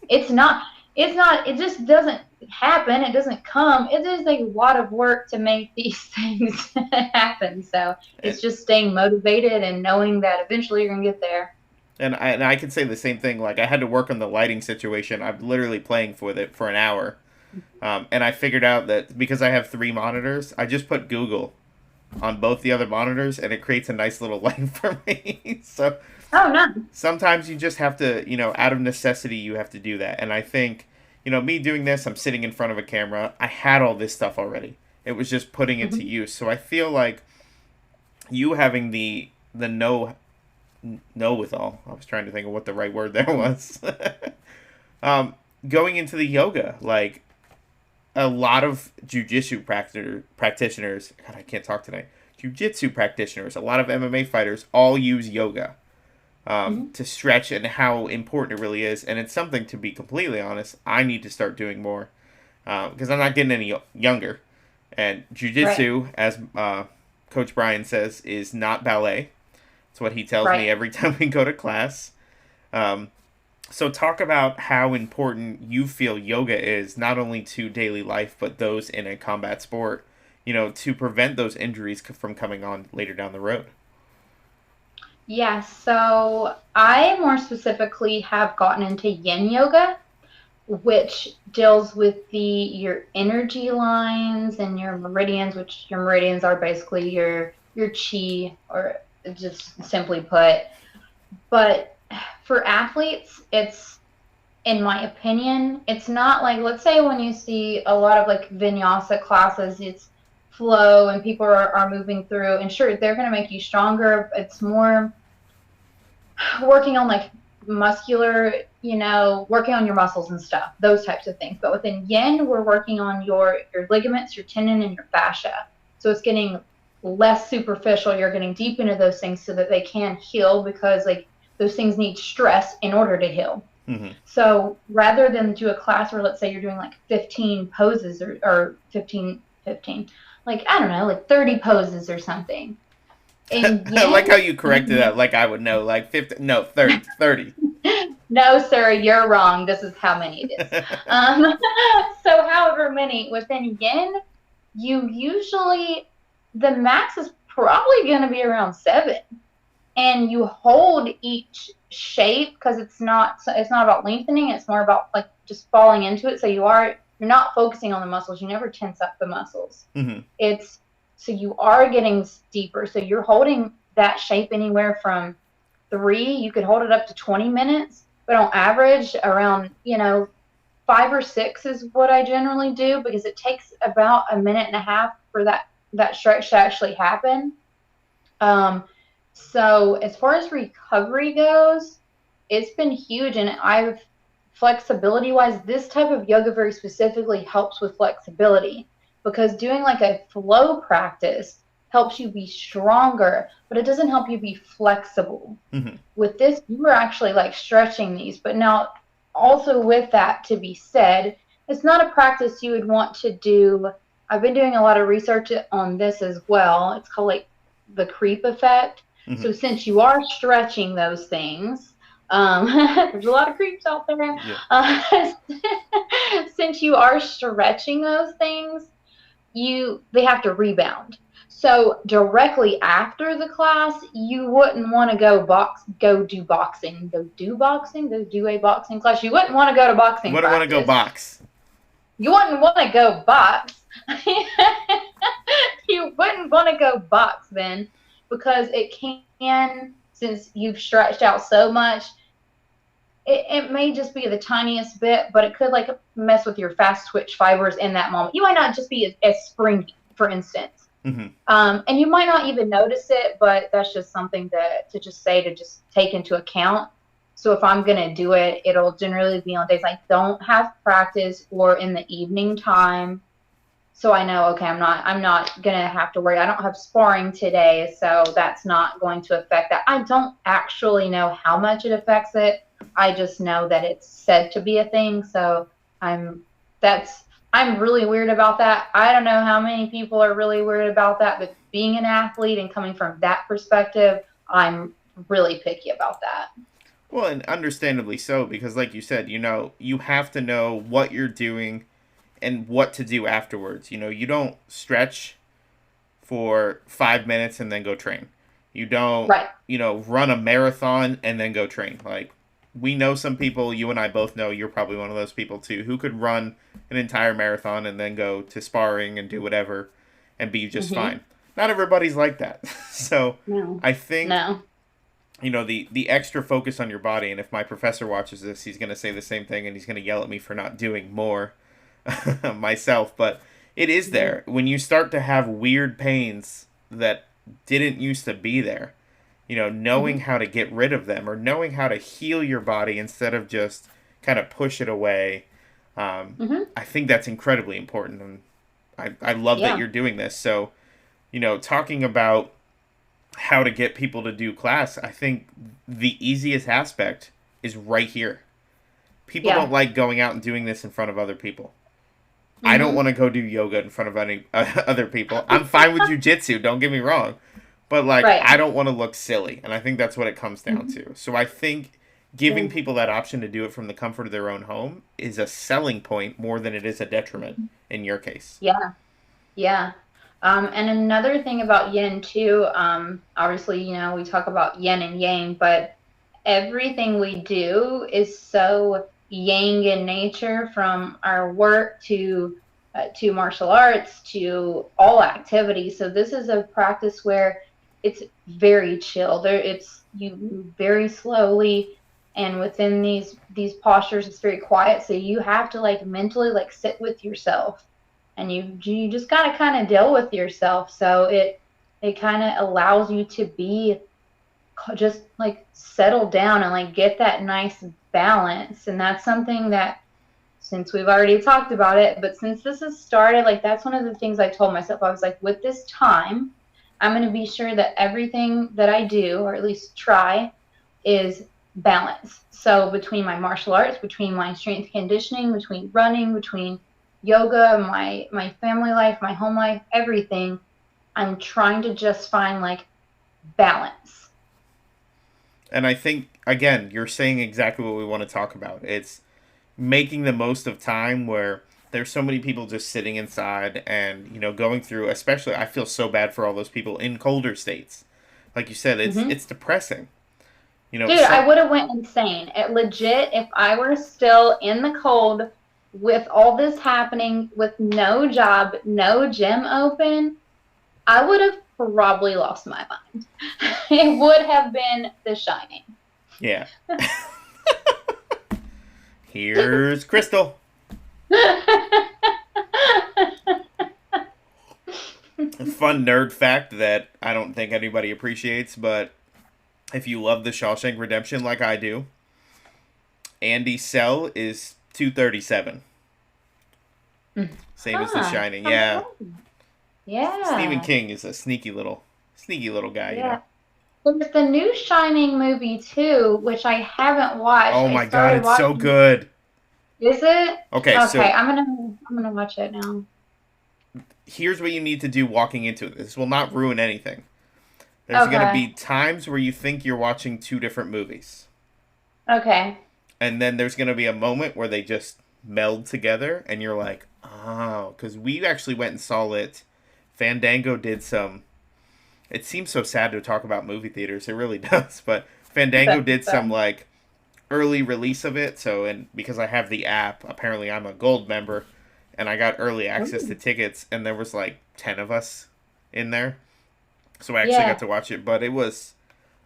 it's not it just doesn't happen. It doesn't come. It is a lot of work to make these things happen. So it's just staying motivated and knowing that eventually you're gonna get there. And I can say the same thing. Like, I had to work on the lighting situation. I'm literally playing with it for an hour. And I figured out that because I have 3 monitors, I just put Google on both the other monitors, and it creates a nice little light for me. So Oh no. sometimes you just have to, out of necessity, you have to do that. And I think, me doing this, I'm sitting in front of a camera. I had all this stuff already. It was just putting it to use. So I feel like you having the know with all. I was trying to think of what the right word there was. Going into the yoga, like a lot of jujitsu practitioners. God, I can't talk tonight. Jiu-jitsu practitioners, a lot of MMA fighters, all use yoga to stretch, and how important it really is. And it's something, to be completely honest, I need to start doing more because I'm not getting any younger. And jiu-jitsu, Right. as Coach Brian says, is not ballet. It's what he tells me Right. every time we go to class. So talk about how important you feel yoga is, not only to daily life, but those in a combat sport, to prevent those injuries from coming on later down the road. Yeah, so I more specifically have gotten into yin yoga, which deals with your energy lines and your meridians, which your meridians are basically your chi, or just simply put. But for athletes, it's, in my opinion, it's not like, let's say when you see a lot of like vinyasa classes, it's flow and people are moving through, and sure, they're going to make you stronger. It's more working on like muscular, working on your muscles and stuff, those types of things. But within yin, we're working on your ligaments, your tendon, and your fascia. So it's getting less superficial. You're getting deep into those things so that they can heal, because like those things need stress in order to heal. Mm-hmm. So rather than do a class where, let's say, you're doing like 15 poses or 15, like, I don't know, like 30 poses or something. I like how you corrected that, like I would know, like 50, no, 30. No, sir, you're wrong. This is how many it is. So however many within yin, you usually, the max is probably going to be around 7. And you hold each shape, because it's not about lengthening. It's more about like just falling into it. So you're not focusing on the muscles. You never tense up the muscles. Mm-hmm. So you are getting deeper. So you're holding that shape anywhere from 3. You could hold it up to 20 minutes, but on average around 5 or 6 is what I generally do, because it takes about a minute and a half for that stretch to actually happen. So as far as recovery goes, it's been huge, and flexibility wise, this type of yoga very specifically helps with flexibility, because doing like a flow practice helps you be stronger, but it doesn't help you be flexible. Mm-hmm. With this, you are actually like stretching these. But now also with that to be said, it's not a practice you would want to do. I've been doing a lot of research on this as well. It's called like the creep effect. Mm-hmm. So since you are stretching those things, there's a lot of creeps out there. Yeah. Since you are stretching those things, they have to rebound. So directly after the class, you wouldn't want to go do a boxing class. You wouldn't want to go to boxing. You wouldn't want to go box. You wouldn't want to go box. You wouldn't want to go box then, because it can, since you've stretched out so much, it may just be the tiniest bit, but it could like mess with your fast twitch fibers in that moment. You might not just be as springy, for instance. Mm-hmm. And you might not even notice it, but that's just something to just take into account. So if I'm going to do it, it'll generally be on days I don't have practice or in the evening time. So I know, okay, I'm not going to have to worry. I don't have sparring today, so that's not going to affect that. I don't actually know how much it affects it. I just know that it's said to be a thing. So I'm really weird about that. I don't know how many people are really weird about that, but being an athlete and coming from that perspective, I'm really picky about that. Well, and understandably so, because like you said, you have to know what you're doing and what to do afterwards. You don't stretch for 5 minutes and then go train. You don't, right. Run a marathon and then go train. Like, we know some people, you and I both know, you're probably one of those people too, who could run an entire marathon and then go to sparring and do whatever and be just fine. Not everybody's like that. So no. I think, no. The extra focus on your body, and if my professor watches this, he's going to say the same thing, and he's going to yell at me for not doing more myself, but it is there. When you start to have weird pains that didn't used to be there, knowing how to get rid of them, or knowing how to heal your body instead of just kind of push it away, I think that's incredibly important, and I love that you're doing this. So, talking about how to get people to do class, I think the easiest aspect is right here. People don't like going out and doing this in front of other people. I don't want to go do yoga in front of any other people. I'm fine with jiu-jitsu, don't get me wrong. But, I don't want to look silly. And I think that's what it comes down to. So I think giving people that option to do it from the comfort of their own home is a selling point more than it is a detriment in your case. Yeah. Yeah. And another thing about yin, too, obviously, we talk about yin and yang, but everything we do is so yang in nature, from our work to martial arts to all activities. So this is a practice where it's very chill. It's you move very slowly, and within these postures, it's very quiet. So you have to mentally sit with yourself, and you just gotta kind of deal with yourself. So it kind of allows you to be just like settle down and like get that nice balance. And that's something that, since we've already talked about it, but since this has started, like that's one of the things I told myself. I was like, with this time, I'm going to be sure that everything that I do, or at least try, is balance. So between my martial arts, between my strength conditioning, between running, between yoga, my family life, my home life, everything, I'm trying to just find like balance. And I think, again, you're saying exactly what we want to talk about. It's making the most of time where there's so many people just sitting inside and, you know, going through, especially, I feel so bad for all those people in colder states. Like you said, it's depressing. You know, dude, I would have went insane. It legit, if I were still in the cold with all this happening, with no job, no gym open, I would have probably lost my mind. It would have been The Shining. Yeah. Here's Crystal. A fun nerd fact that I don't think anybody appreciates, but if you love The Shawshank Redemption like I do, Andy's cell is 237. Same as The Shining. Yeah. Yeah. Stephen King is a sneaky little guy, you know. There's the new Shining movie too, which I haven't watched. Oh my god, it's so good. Is it? Okay, so I'm gonna watch it now. Here's what you need to do walking into it. This will not ruin anything. There's going to be times where you think you're watching two different movies. Okay. And then there's going to be a moment where they just meld together and you're like, oh, because we actually went and saw it. Fandango did some, it seems so sad to talk about movie theaters. It really does. But Fandango did some like early release of it. So, and because I have the app, apparently I'm a gold member and I got early access to tickets and there was like 10 of us in there. So I actually got to watch it, but it was,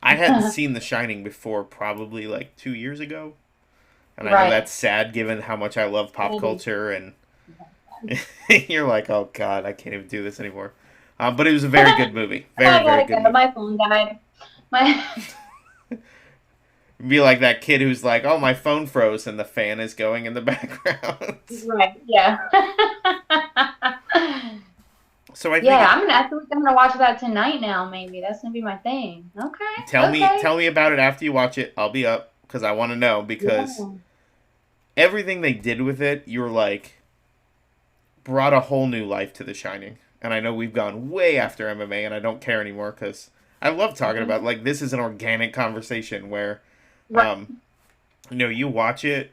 I hadn't seen The Shining before probably like 2 years ago. And I know that's sad given how much I love pop culture and you're like, oh God, I can't even do this anymore. But it was a very good movie. Very good movie. My phone died. Be like that kid who's like, oh, my phone froze and the fan is going in the background. Right, yeah. So I think I'm gonna watch that tonight now. Maybe that's gonna be my thing. Okay. Tell me about it after you watch it. I'll be up because I want to know because everything they did with it, you were like, brought a whole new life to The Shining. And I know we've gone way after MMA, and I don't care anymore because I love talking about like this is an organic conversation where, you know, you watch it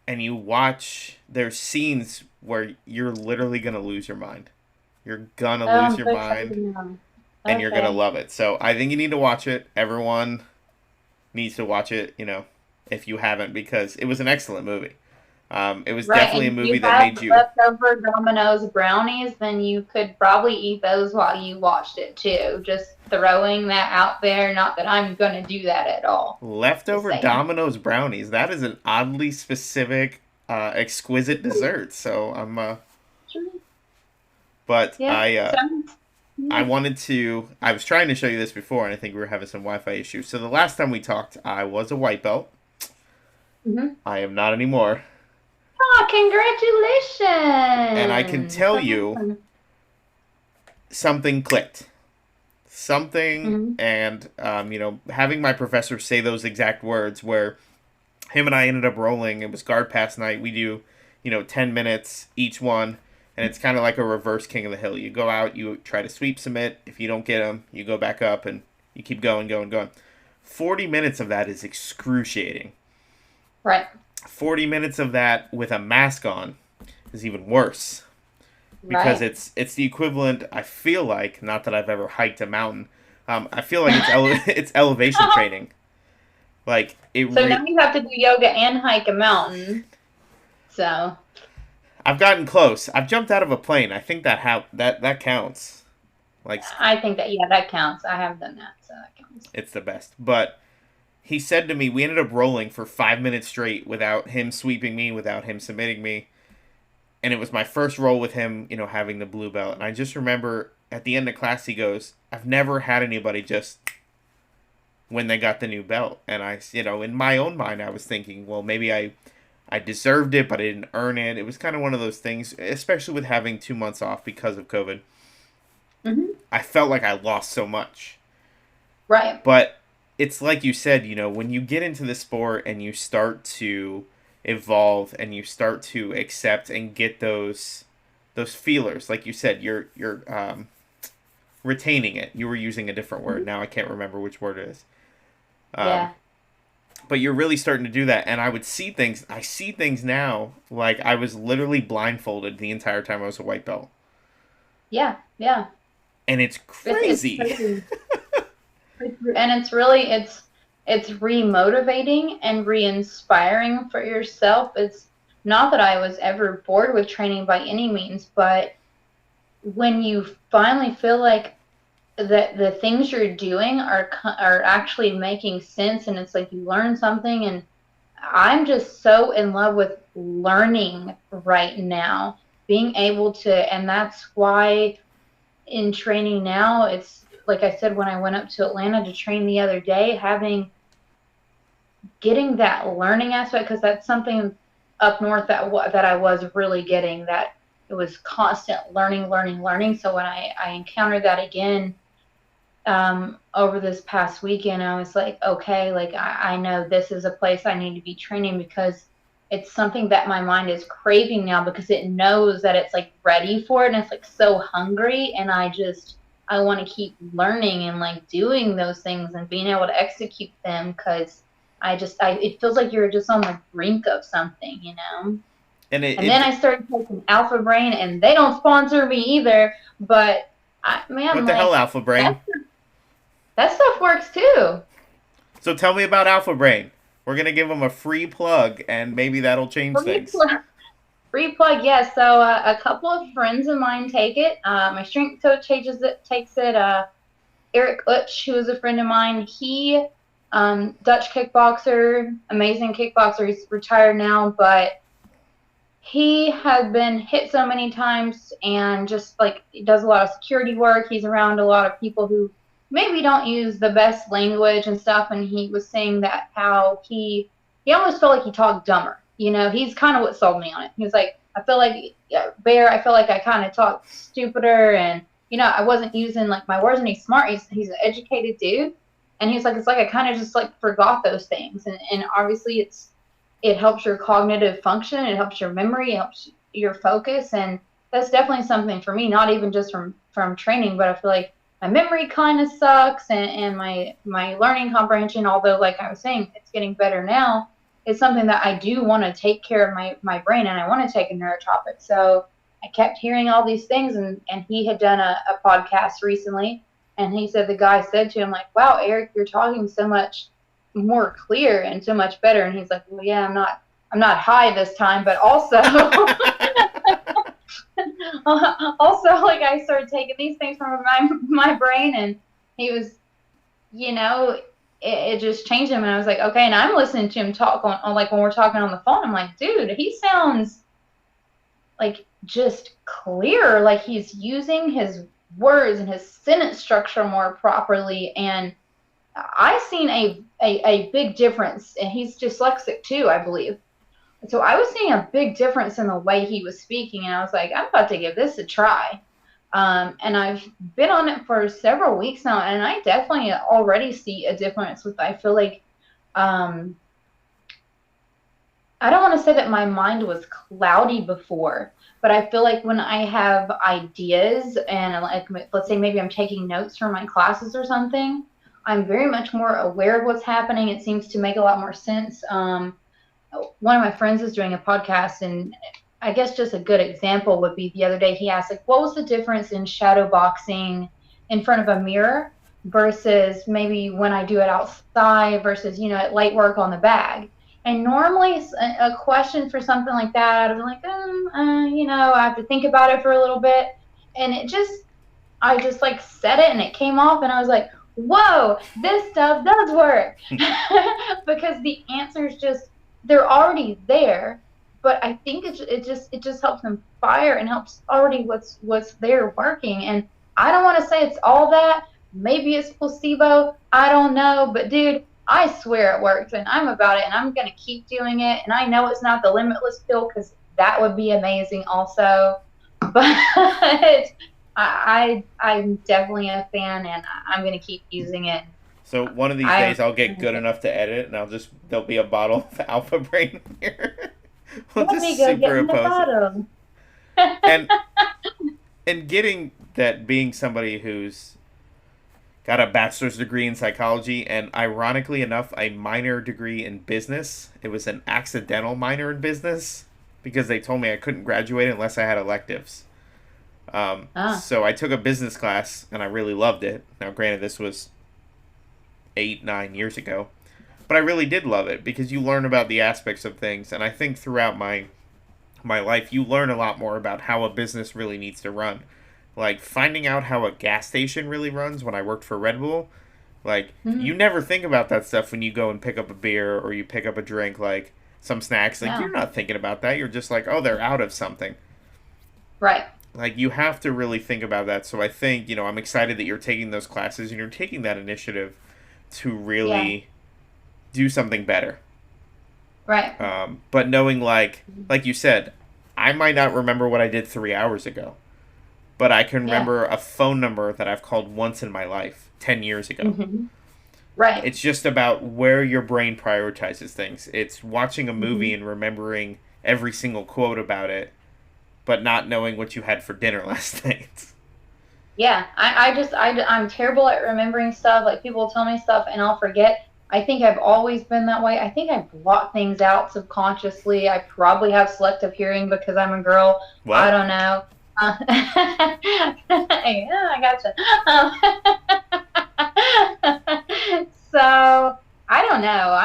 and you watch there's scenes where you're literally gonna lose your mind. You're gonna lose your mind, and you're gonna love it. So I think you need to watch it. Everyone needs to watch it, you know, if you haven't, because it was an excellent movie. It was definitely a movie that made you. Leftover Domino's brownies, then you could probably eat those while you watched it too. Just throwing that out there. Not that I'm gonna do that at all. Leftover Domino's brownies. That is an oddly specific, exquisite dessert. So I'm. But I wanted to, I was trying to show you this before, and I think we were having some Wi-Fi issues. So the last time we talked, I was a white belt. I am not anymore. Oh, congratulations! And I can tell you, something clicked. Something, and, you know, having my professor say those exact words where him and I ended up rolling, it was guard pass night, we do, you know, 10 minutes each one. And it's kind of like a reverse King of the Hill. You go out, you try to sweep submit. If you don't get them, you go back up and you keep going. 40 minutes of that is excruciating. Right. 40 minutes of that with a mask on is even worse. Because it's the equivalent, I feel like, not that I've ever hiked a mountain, I feel like it's elevation training. Like So now you have to do yoga and hike a mountain. So... I've gotten close. I've jumped out of a plane. I think that counts. Like I think that counts. I have done that, so that counts. It's the best. But he said to me, we ended up rolling for 5 minutes straight without him sweeping me, without him submitting me. And it was my first roll with him, you know, having the blue belt. And I just remember at the end of class, he goes, I've never had anybody just when they got the new belt. And I, in my own mind, I was thinking, well, maybe I deserved it, but I didn't earn it. It was kind of one of those things, especially with having 2 months off because of COVID. Mm-hmm. I felt like I lost so much. Right. But it's like you said, when you get into the sport and you start to evolve and you start to accept and get those feelers, like you said, you're retaining it. You were using a different word. Now I can't remember which word it is. Yeah. But you're really starting to do that, and I see things now like I was literally blindfolded the entire time I was a white belt. Yeah. And it's crazy. It's crazy. And it's really, it's re-motivating and re-inspiring for yourself. It's not that I was ever bored with training by any means, but when you finally feel like that the things you're doing are actually making sense, and it's like you learn something, and I'm just so in love with learning right now, being able to, and that's why in training now, it's like I said, when I went up to Atlanta to train the other day, getting that learning aspect, because that's something up north that I was really getting, that it was constant learning. So when I encountered that again over this past weekend, I was like, okay, like I know this is a place I need to be training, because it's something that my mind is craving now, because it knows that it's like ready for it, and it's like so hungry, and I want to keep learning and like doing those things and being able to execute them, because it feels like you're just on the brink of something, And then I started taking Alpha Brain, and they don't sponsor me either, but what the hell, Alpha Brain? That stuff works too. So tell me about Alpha Brain. We're going to give them a free plug, and maybe that'll change things. Free plug, yes. So a couple of friends of mine take it. My strength coach takes it. Eric Utsch, who is a friend of mine, he, Dutch kickboxer, amazing kickboxer. He's retired now, but he has been hit so many times, and just like he does a lot of security work. He's around a lot of people who maybe don't use the best language and stuff, and he was saying that how he almost felt like he talked dumber. He's kind of what sold me on it. He was like, I feel like, Bear, I feel like I kind of talked stupider, and, I wasn't using, like, my words, and he's smart. He's an educated dude, and he's like, it's like I kind of just, like, forgot those things, and obviously it helps your cognitive function, it helps your memory, it helps your focus, and that's definitely something for me, not even just from training, but I feel like my memory kind of sucks, and my learning comprehension, although, like I was saying, it's getting better now, is something that I do want to take care of my brain, and I want to take a neurotropic. So I kept hearing all these things, and he had done a podcast recently, and he said, the guy said to him, like, wow, Eric, you're talking so much more clear and so much better. And he's like, well, yeah, I'm not high this time, but also like I started taking these things from my brain, and he was, it just changed him, and I was like, okay, and I'm listening to him talk on like when we're talking on the phone, I'm like, dude, he sounds like just clear, like he's using his words and his sentence structure more properly, and I've seen a big difference, and he's dyslexic too, I believe. So I was seeing a big difference in the way he was speaking, and I was like, I'm about to give this a try. And I've been on it for several weeks now, and I definitely already see a difference with, I feel like, I don't want to say that my mind was cloudy before, but I feel like when I have ideas, and like, let's say maybe I'm taking notes for my classes or something, I'm very much more aware of what's happening. It seems to make a lot more sense. One of my friends is doing a podcast, and I guess just a good example would be the other day he asked, like, what was the difference in shadow boxing in front of a mirror versus maybe when I do it outside versus, at light work on the bag. And normally a question for something like that, I'm like, I have to think about it for a little bit. And I just like said it, and it came off, and I was like, whoa, this stuff does work. Because the answers they're already there. But I think it just helps them fire and helps already what's there working. And I don't want to say it's all that, maybe it's placebo. I don't know. But dude, I swear it works, and I'm about it, and I'm going to keep doing it. And I know it's not the limitless pill, because that would be amazing also. But I'm definitely a fan, and I'm going to keep using it. So one of these days I'll get good enough to edit, and there'll be a bottle of Alpha Brain here. We'll Let me go get in the bottle. And getting that, being somebody who's got a bachelor's degree in psychology and ironically enough a minor degree in business. It was an accidental minor in business because they told me I couldn't graduate unless I had electives. So I took a business class and I really loved it. Now granted, this was 8-9 years ago, but I really did love it because you learn about the aspects of things, and I think throughout my life you learn a lot more about how a business really needs to run. Like finding out how a gas station really runs when I worked for Red Bull, like you never think about that stuff when you go and pick up a beer or you pick up a drink, like some snacks, like you're not thinking about that. You're just like, oh, they're out of something. Right. Like you have to really think about that. So I think, I'm excited that you're taking those classes and you're taking that initiative to really do something better. Right. But knowing like you said, I might not remember what I did 3 hours ago, but I can remember a phone number that I've called once in my life 10 years ago. Mm-hmm. Right. It's just about where your brain prioritizes things. It's watching a movie and remembering every single quote about it, but not knowing what you had for dinner last night. Yeah, I'm terrible at remembering stuff. Like people tell me stuff and I'll forget. I think I've always been that way. I think I block things out subconsciously. I probably have selective hearing because I'm a girl. What? I don't know. Yeah, I gotcha. So I don't know.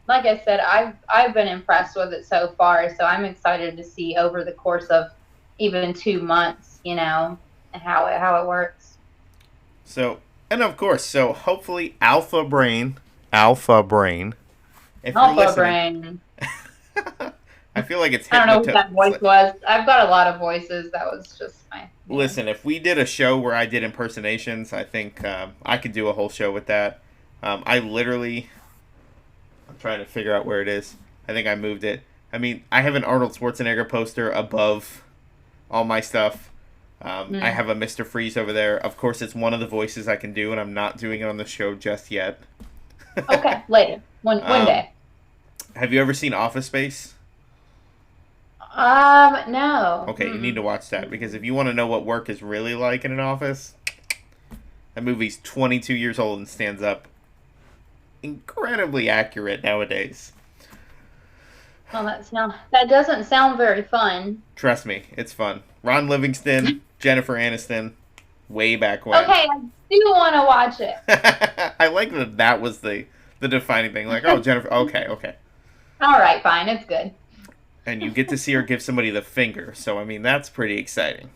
Like I said, I've been impressed with it so far. So I'm excited to see over the course of even 2 months, and how it works. So, and of course, so hopefully Alpha Brain. If you're listening, I feel like it's I don't know what that voice was. I've got a lot of voices. That was just my... Listen, if we did a show where I did impersonations, I think I could do a whole show with that. I'm trying to figure out where it is. I think I moved it. I mean, I have an Arnold Schwarzenegger poster above all my stuff. I have a Mr. Freeze over there. Of course, it's one of the voices I can do, and I'm not doing it on the show just yet. Okay, later. One day. Have you ever seen Office Space? No. Okay, you need to watch that, because if you want to know what work is really like in an office, that movie's 22 years old and stands up incredibly accurate nowadays. Well, that doesn't sound very fun. Trust me, it's fun. Ron Livingston, Jennifer Aniston, way back when. Okay, I do want to watch it. I like that was the defining thing. Like, oh, Jennifer, okay. All right, fine, it's good. And you get to see her give somebody the finger, so, I mean, that's pretty exciting.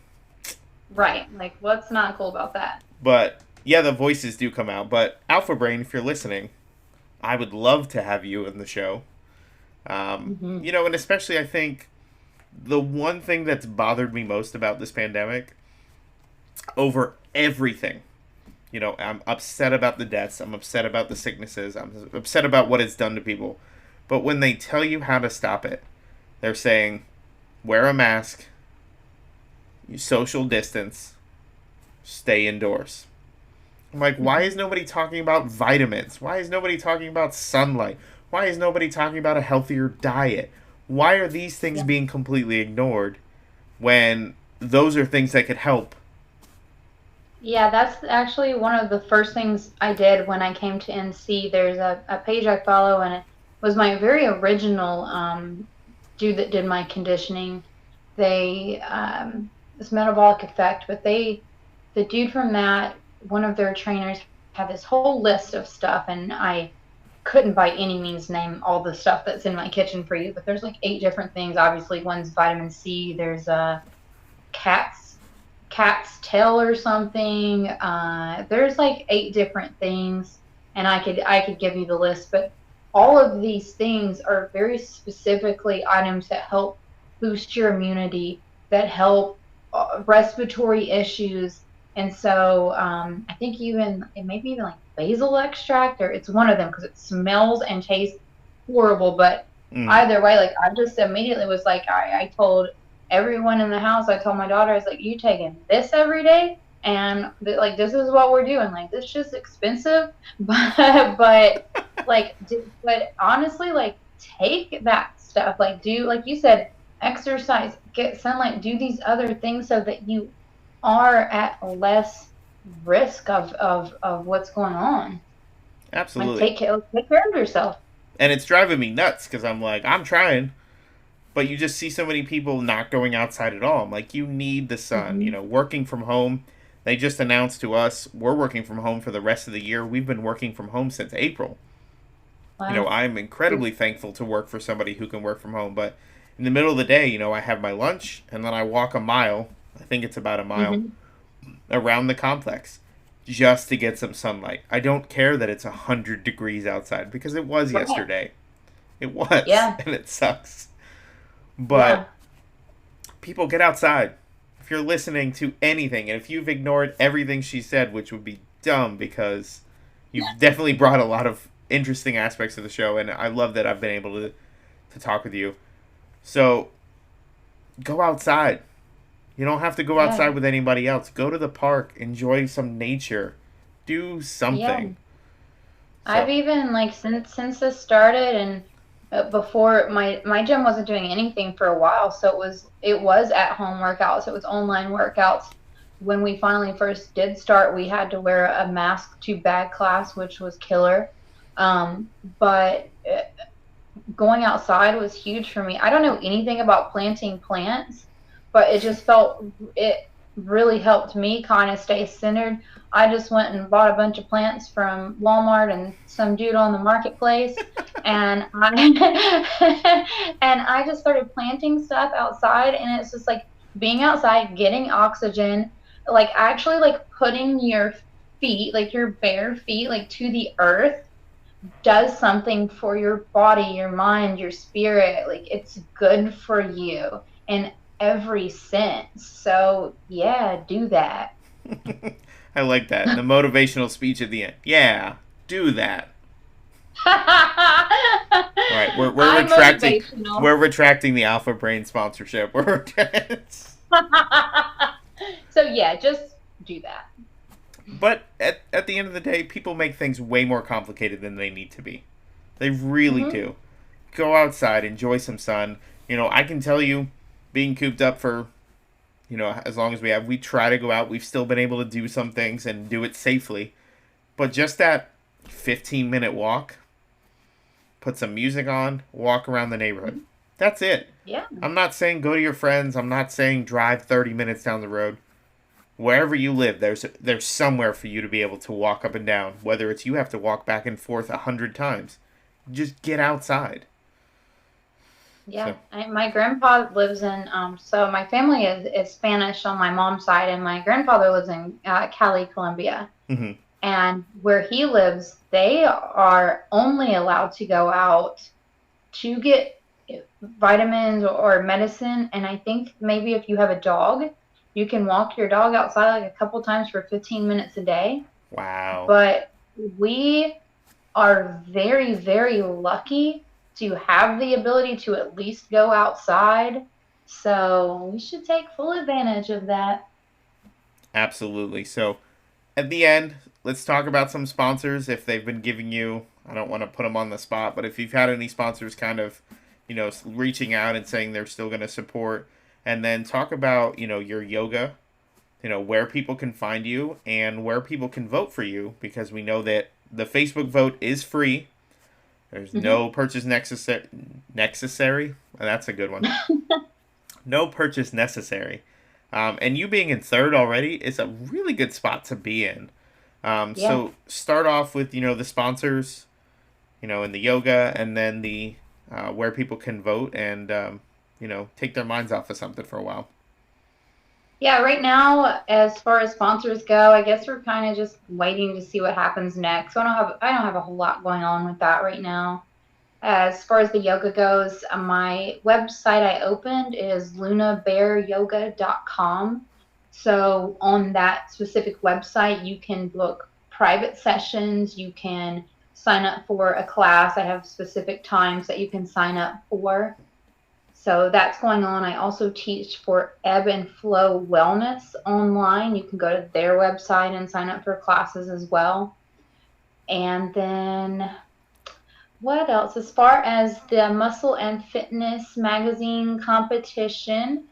Right, like, what's not cool about that? But, yeah, the voices do come out. But, Alpha Brain, if you're listening, I would love to have you in the show. And especially, I think, the one thing that's bothered me most about this pandemic, over everything, I'm upset about the deaths, I'm upset about the sicknesses, I'm upset about what it's done to people. But when they tell you how to stop it, they're saying, wear a mask, you social distance, stay indoors. I'm like, why is nobody talking about vitamins? Why is nobody talking about sunlight? Why is nobody talking about a healthier diet? Why are these things being completely ignored when those are things that could help? Yeah, that's actually one of the first things I did when I came to NC. There's a page I follow, and it was my very original dude that did my conditioning. They this metabolic effect, but the dude from that, one of their trainers, had this whole list of stuff, and I couldn't by any means name all the stuff that's in my kitchen for you, but there's like 8 different things. Obviously, one's vitamin C. There's cat's tail or something. There's like 8 different things, and I could give you the list, but all of these things are very specifically items that help boost your immunity, that help respiratory issues, And so I think it may be even like basil extract, or it's one of them because it smells and tastes horrible. But either way, like I just immediately was like, I told everyone in the house, I told my daughter, I was like, you taking this every day? And like, this is what we're doing. Like, this shit's expensive, but like, but honestly, like, take that stuff. Like, do, like you said, exercise, get sunlight, do these other things so that you are at less risk of what's going on. Absolutely. Like, take care of yourself. And it's driving me nuts because I'm like, I'm trying, but you just see so many people not going outside at all. I'm like, you need the sun. Working from home. They just announced to us we're working from home for the rest of the year. We've been working from home since April. Wow. I'm incredibly thankful to work for somebody who can work from home. But in the middle of the day, I have my lunch and then I walk a mile. I think it's about a mile around the complex just to get some sunlight. I don't care that it's 100 degrees outside because it was yesterday. It was. Yeah. And it sucks. But people, get outside. If you're listening to anything, and if you've ignored everything she said, which would be dumb because you've definitely brought a lot of interesting aspects of the show, and I love that I've been able to talk with you. So, go outside. You don't have to go outside with anybody else. Go to the park. Enjoy some nature. Do something. Yeah. I've even, like, since this started, and before, my gym wasn't doing anything for a while, so it was at home workouts. It was online workouts. When we finally first did start, we had to wear a mask to bag class, which was killer. But going outside was huge for me. I don't know anything about planting plants, but it really helped me kind of stay centered. I just went and bought a bunch of plants from Walmart and some dude on the marketplace, and I just started planting stuff outside, and it's just like being outside, getting oxygen, like actually like putting your feet, like your bare feet, like to the earth does something for your body, your mind, your spirit. Like, it's good for you in every sense. So yeah, do that. I like that. The motivational speech at the end. Yeah, do that. All right, we're retracting the Alpha Brain sponsorship. So yeah, just do that. But at the end of the day, people make things way more complicated than they need to be. They really do. Go outside, enjoy some sun. I can tell you, being cooped up for, as long as we try to go out. We've still been able to do some things and do it safely. But just that 15-minute walk, put some music on, walk around the neighborhood. That's it. Yeah. I'm not saying go to your friends. I'm not saying drive 30 minutes down the road. Wherever you live, there's somewhere for you to be able to walk up and down. Whether it's you have to walk back and forth 100 times. Just get outside. Yeah, my grandpa lives in, so my family is Spanish on my mom's side, and my grandfather lives in Cali, Colombia. Mm-hmm. And where he lives, they are only allowed to go out to get vitamins or medicine. And I think maybe if you have a dog, you can walk your dog outside like a couple times for 15 minutes a day. Wow. But we are very, very lucky to have the ability to at least go outside. So we should take full advantage of that. Absolutely. So at the end, let's talk about some sponsors if they've been giving you, I don't want to put them on the spot, but if you've had any sponsors kind of, reaching out and saying they're still going to support. And then talk about, your yoga, where people can find you and where people can vote for you, because we know that the Facebook vote is free. There's no purchase necessary. That's a good one. No purchase necessary. And you being in third already is a really good spot to be in. So start off with, the sponsors, in the yoga, and then the where people can vote and, take their minds off of something for a while. Yeah, right now, as far as sponsors go, I guess we're kind of just waiting to see what happens next. So I don't have a whole lot going on with that right now. As far as the yoga goes, my website I opened is lunabearyoga.com. So on that specific website, you can book private sessions. You can sign up for a class. I have specific times that you can sign up for. So that's going on. I also teach for Ebb and Flow Wellness online. You can go to their website and sign up for classes as well. And then what else? As far as the Muscle and Fitness magazine competition,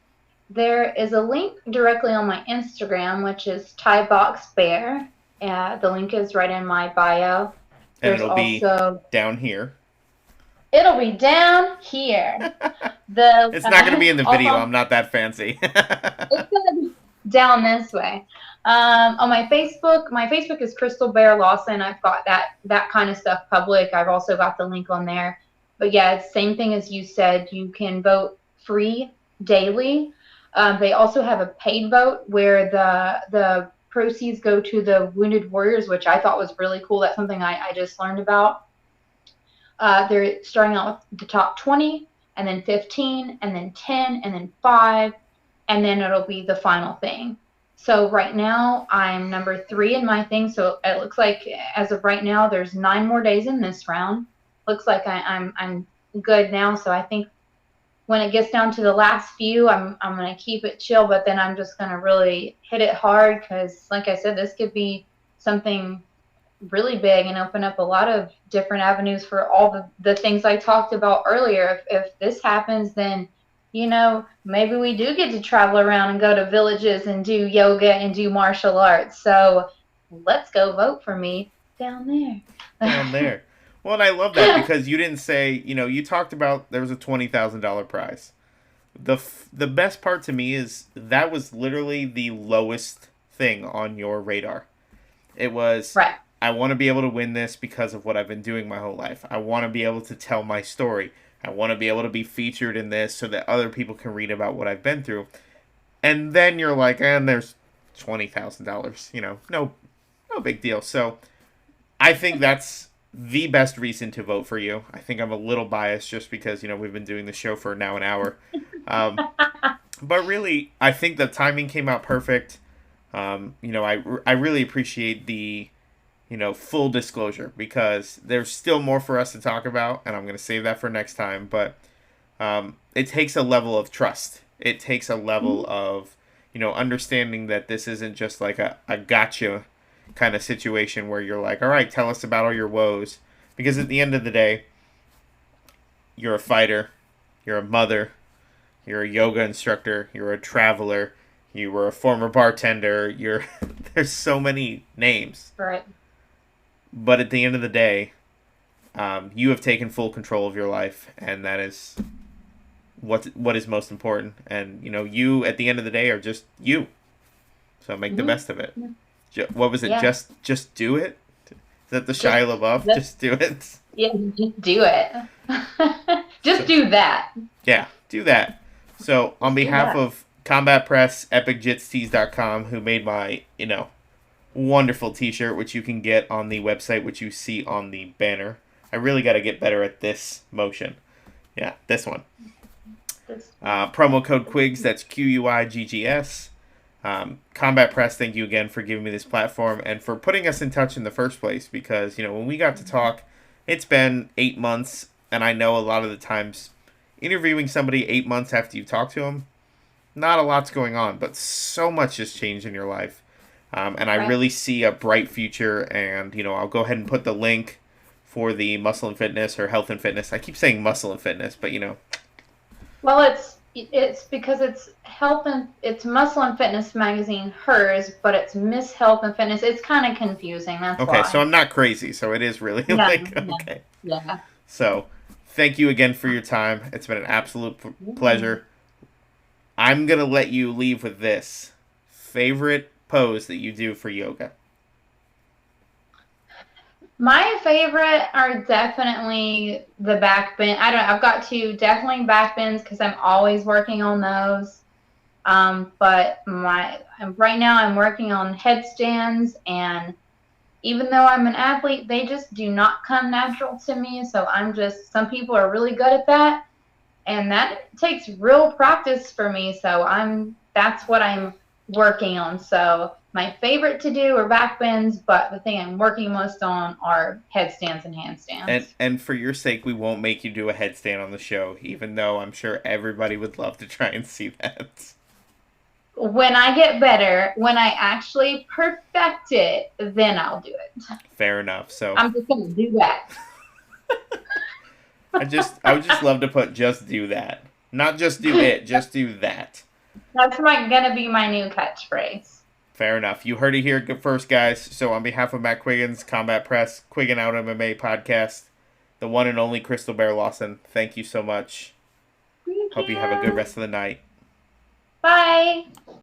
there is a link directly on my Instagram, which is Thai Box Bear. The link is right in my bio. And it'll be down here. It'll be down here. It's not going to be in the video. I'm not that fancy. It's going to be down this way. On my Facebook is Crystal Bear Lawson. I've got that kind of stuff public. I've also got the link on there. But yeah, it's same thing as you said. You can vote free daily. They also have a paid vote where the proceeds go to the Wounded Warriors, which I thought was really cool. That's something I just learned about. They're starting out with the top 20, and then 15, and then 10, and then 5, and then it'll be the final thing. So right now, I'm number 3 in my thing. So it looks like as of right now, there's 9 more days in this round. Looks like I'm good now. So I think when it gets down to the last few, I'm going to keep it chill, but then I'm just going to really hit it hard because, like I said, this could be something really big and open up a lot of different avenues for all the things I talked about earlier. If this happens, then, maybe we do get to travel around and go to villages and do yoga and do martial arts. So let's go vote for me down there. Down there. Well, and I love that because you didn't say, you talked about there was a $20,000 prize. The best part to me is that was literally the lowest thing on your radar. It was, right. I want to be able to win this because of what I've been doing my whole life. I want to be able to tell my story. I want to be able to be featured in this so that other people can read about what I've been through. And then you're like, and there's $20,000, no big deal. So I think that's the best reason to vote for you. I think I'm a little biased just because, we've been doing the show for now an hour. But really, I think the timing came out perfect. I really appreciate the, full disclosure because there's still more for us to talk about, and I'm going to save that for next time. But it takes a level of trust. It takes a level of, understanding that this isn't just like a gotcha kind of situation where you're like, all right, tell us about all your woes. Because at the end of the day, you're a fighter, you're a mother, you're a yoga instructor, you're a traveler, you were a former bartender, there's so many names. Right. But at the end of the day, you have taken full control of your life, and that is what is most important. And, you at the end of the day are just you. So make the best of it. What was it? Yeah. Just do it? Is that the Shia LaBeouf? Just do it? Yeah, just do it. Just do that. Yeah, do that. So on behalf of Combat Press, EpicJitsTees.com, who made my, wonderful t-shirt, which you can get on the website, which you see on the banner. I really got to get better at this motion. Yeah, this one. Promo code Quiggs, that's QUIGGS. Combat Press, thank you again for giving me this platform and for putting us in touch in the first place because, when we got to talk, it's been 8 months, and I know a lot of the times interviewing somebody 8 months after you talk to them, not a lot's going on, but so much has changed in your life. And I really see a bright future, and, I'll go ahead and put the link for the Muscle and Fitness or Health and Fitness. I keep saying Muscle and Fitness, but, Well, it's because it's it's Muscle and Fitness magazine, hers, but it's Miss Health and Fitness. It's kind of confusing. That's why. Okay, so I'm not crazy. So it is really okay. Yeah. So thank you again for your time. It's been an absolute pleasure. I'm gonna let you leave with this favorite pose that you do for yoga. My favorite are definitely the back bend. I've got two definitely back bends because I'm always working on those. But right now I'm working on headstands, and even though I'm an athlete, they just do not come natural to me. So some people are really good at that, and that takes real practice for me. So that's what I'm working on. So my favorite to do are back bends, but the thing I'm working most on are headstands and handstands. And for your sake, we won't make you do a headstand on the show, even though I'm sure everybody would love to try and see that. When I get better, when I actually perfect it, then I'll do it. Fair enough. So I'm just gonna do that. I would just love to put "just do that," not just do it, just do that. That's gonna be my new catchphrase. Fair enough. You heard it here first, guys. So on behalf of Matt Quiggins, Combat Press, Quiggin Out MMA Podcast, the one and only Crystal Bear Lawson, thank you so much. Thank Hope you have a good rest of the night. Bye.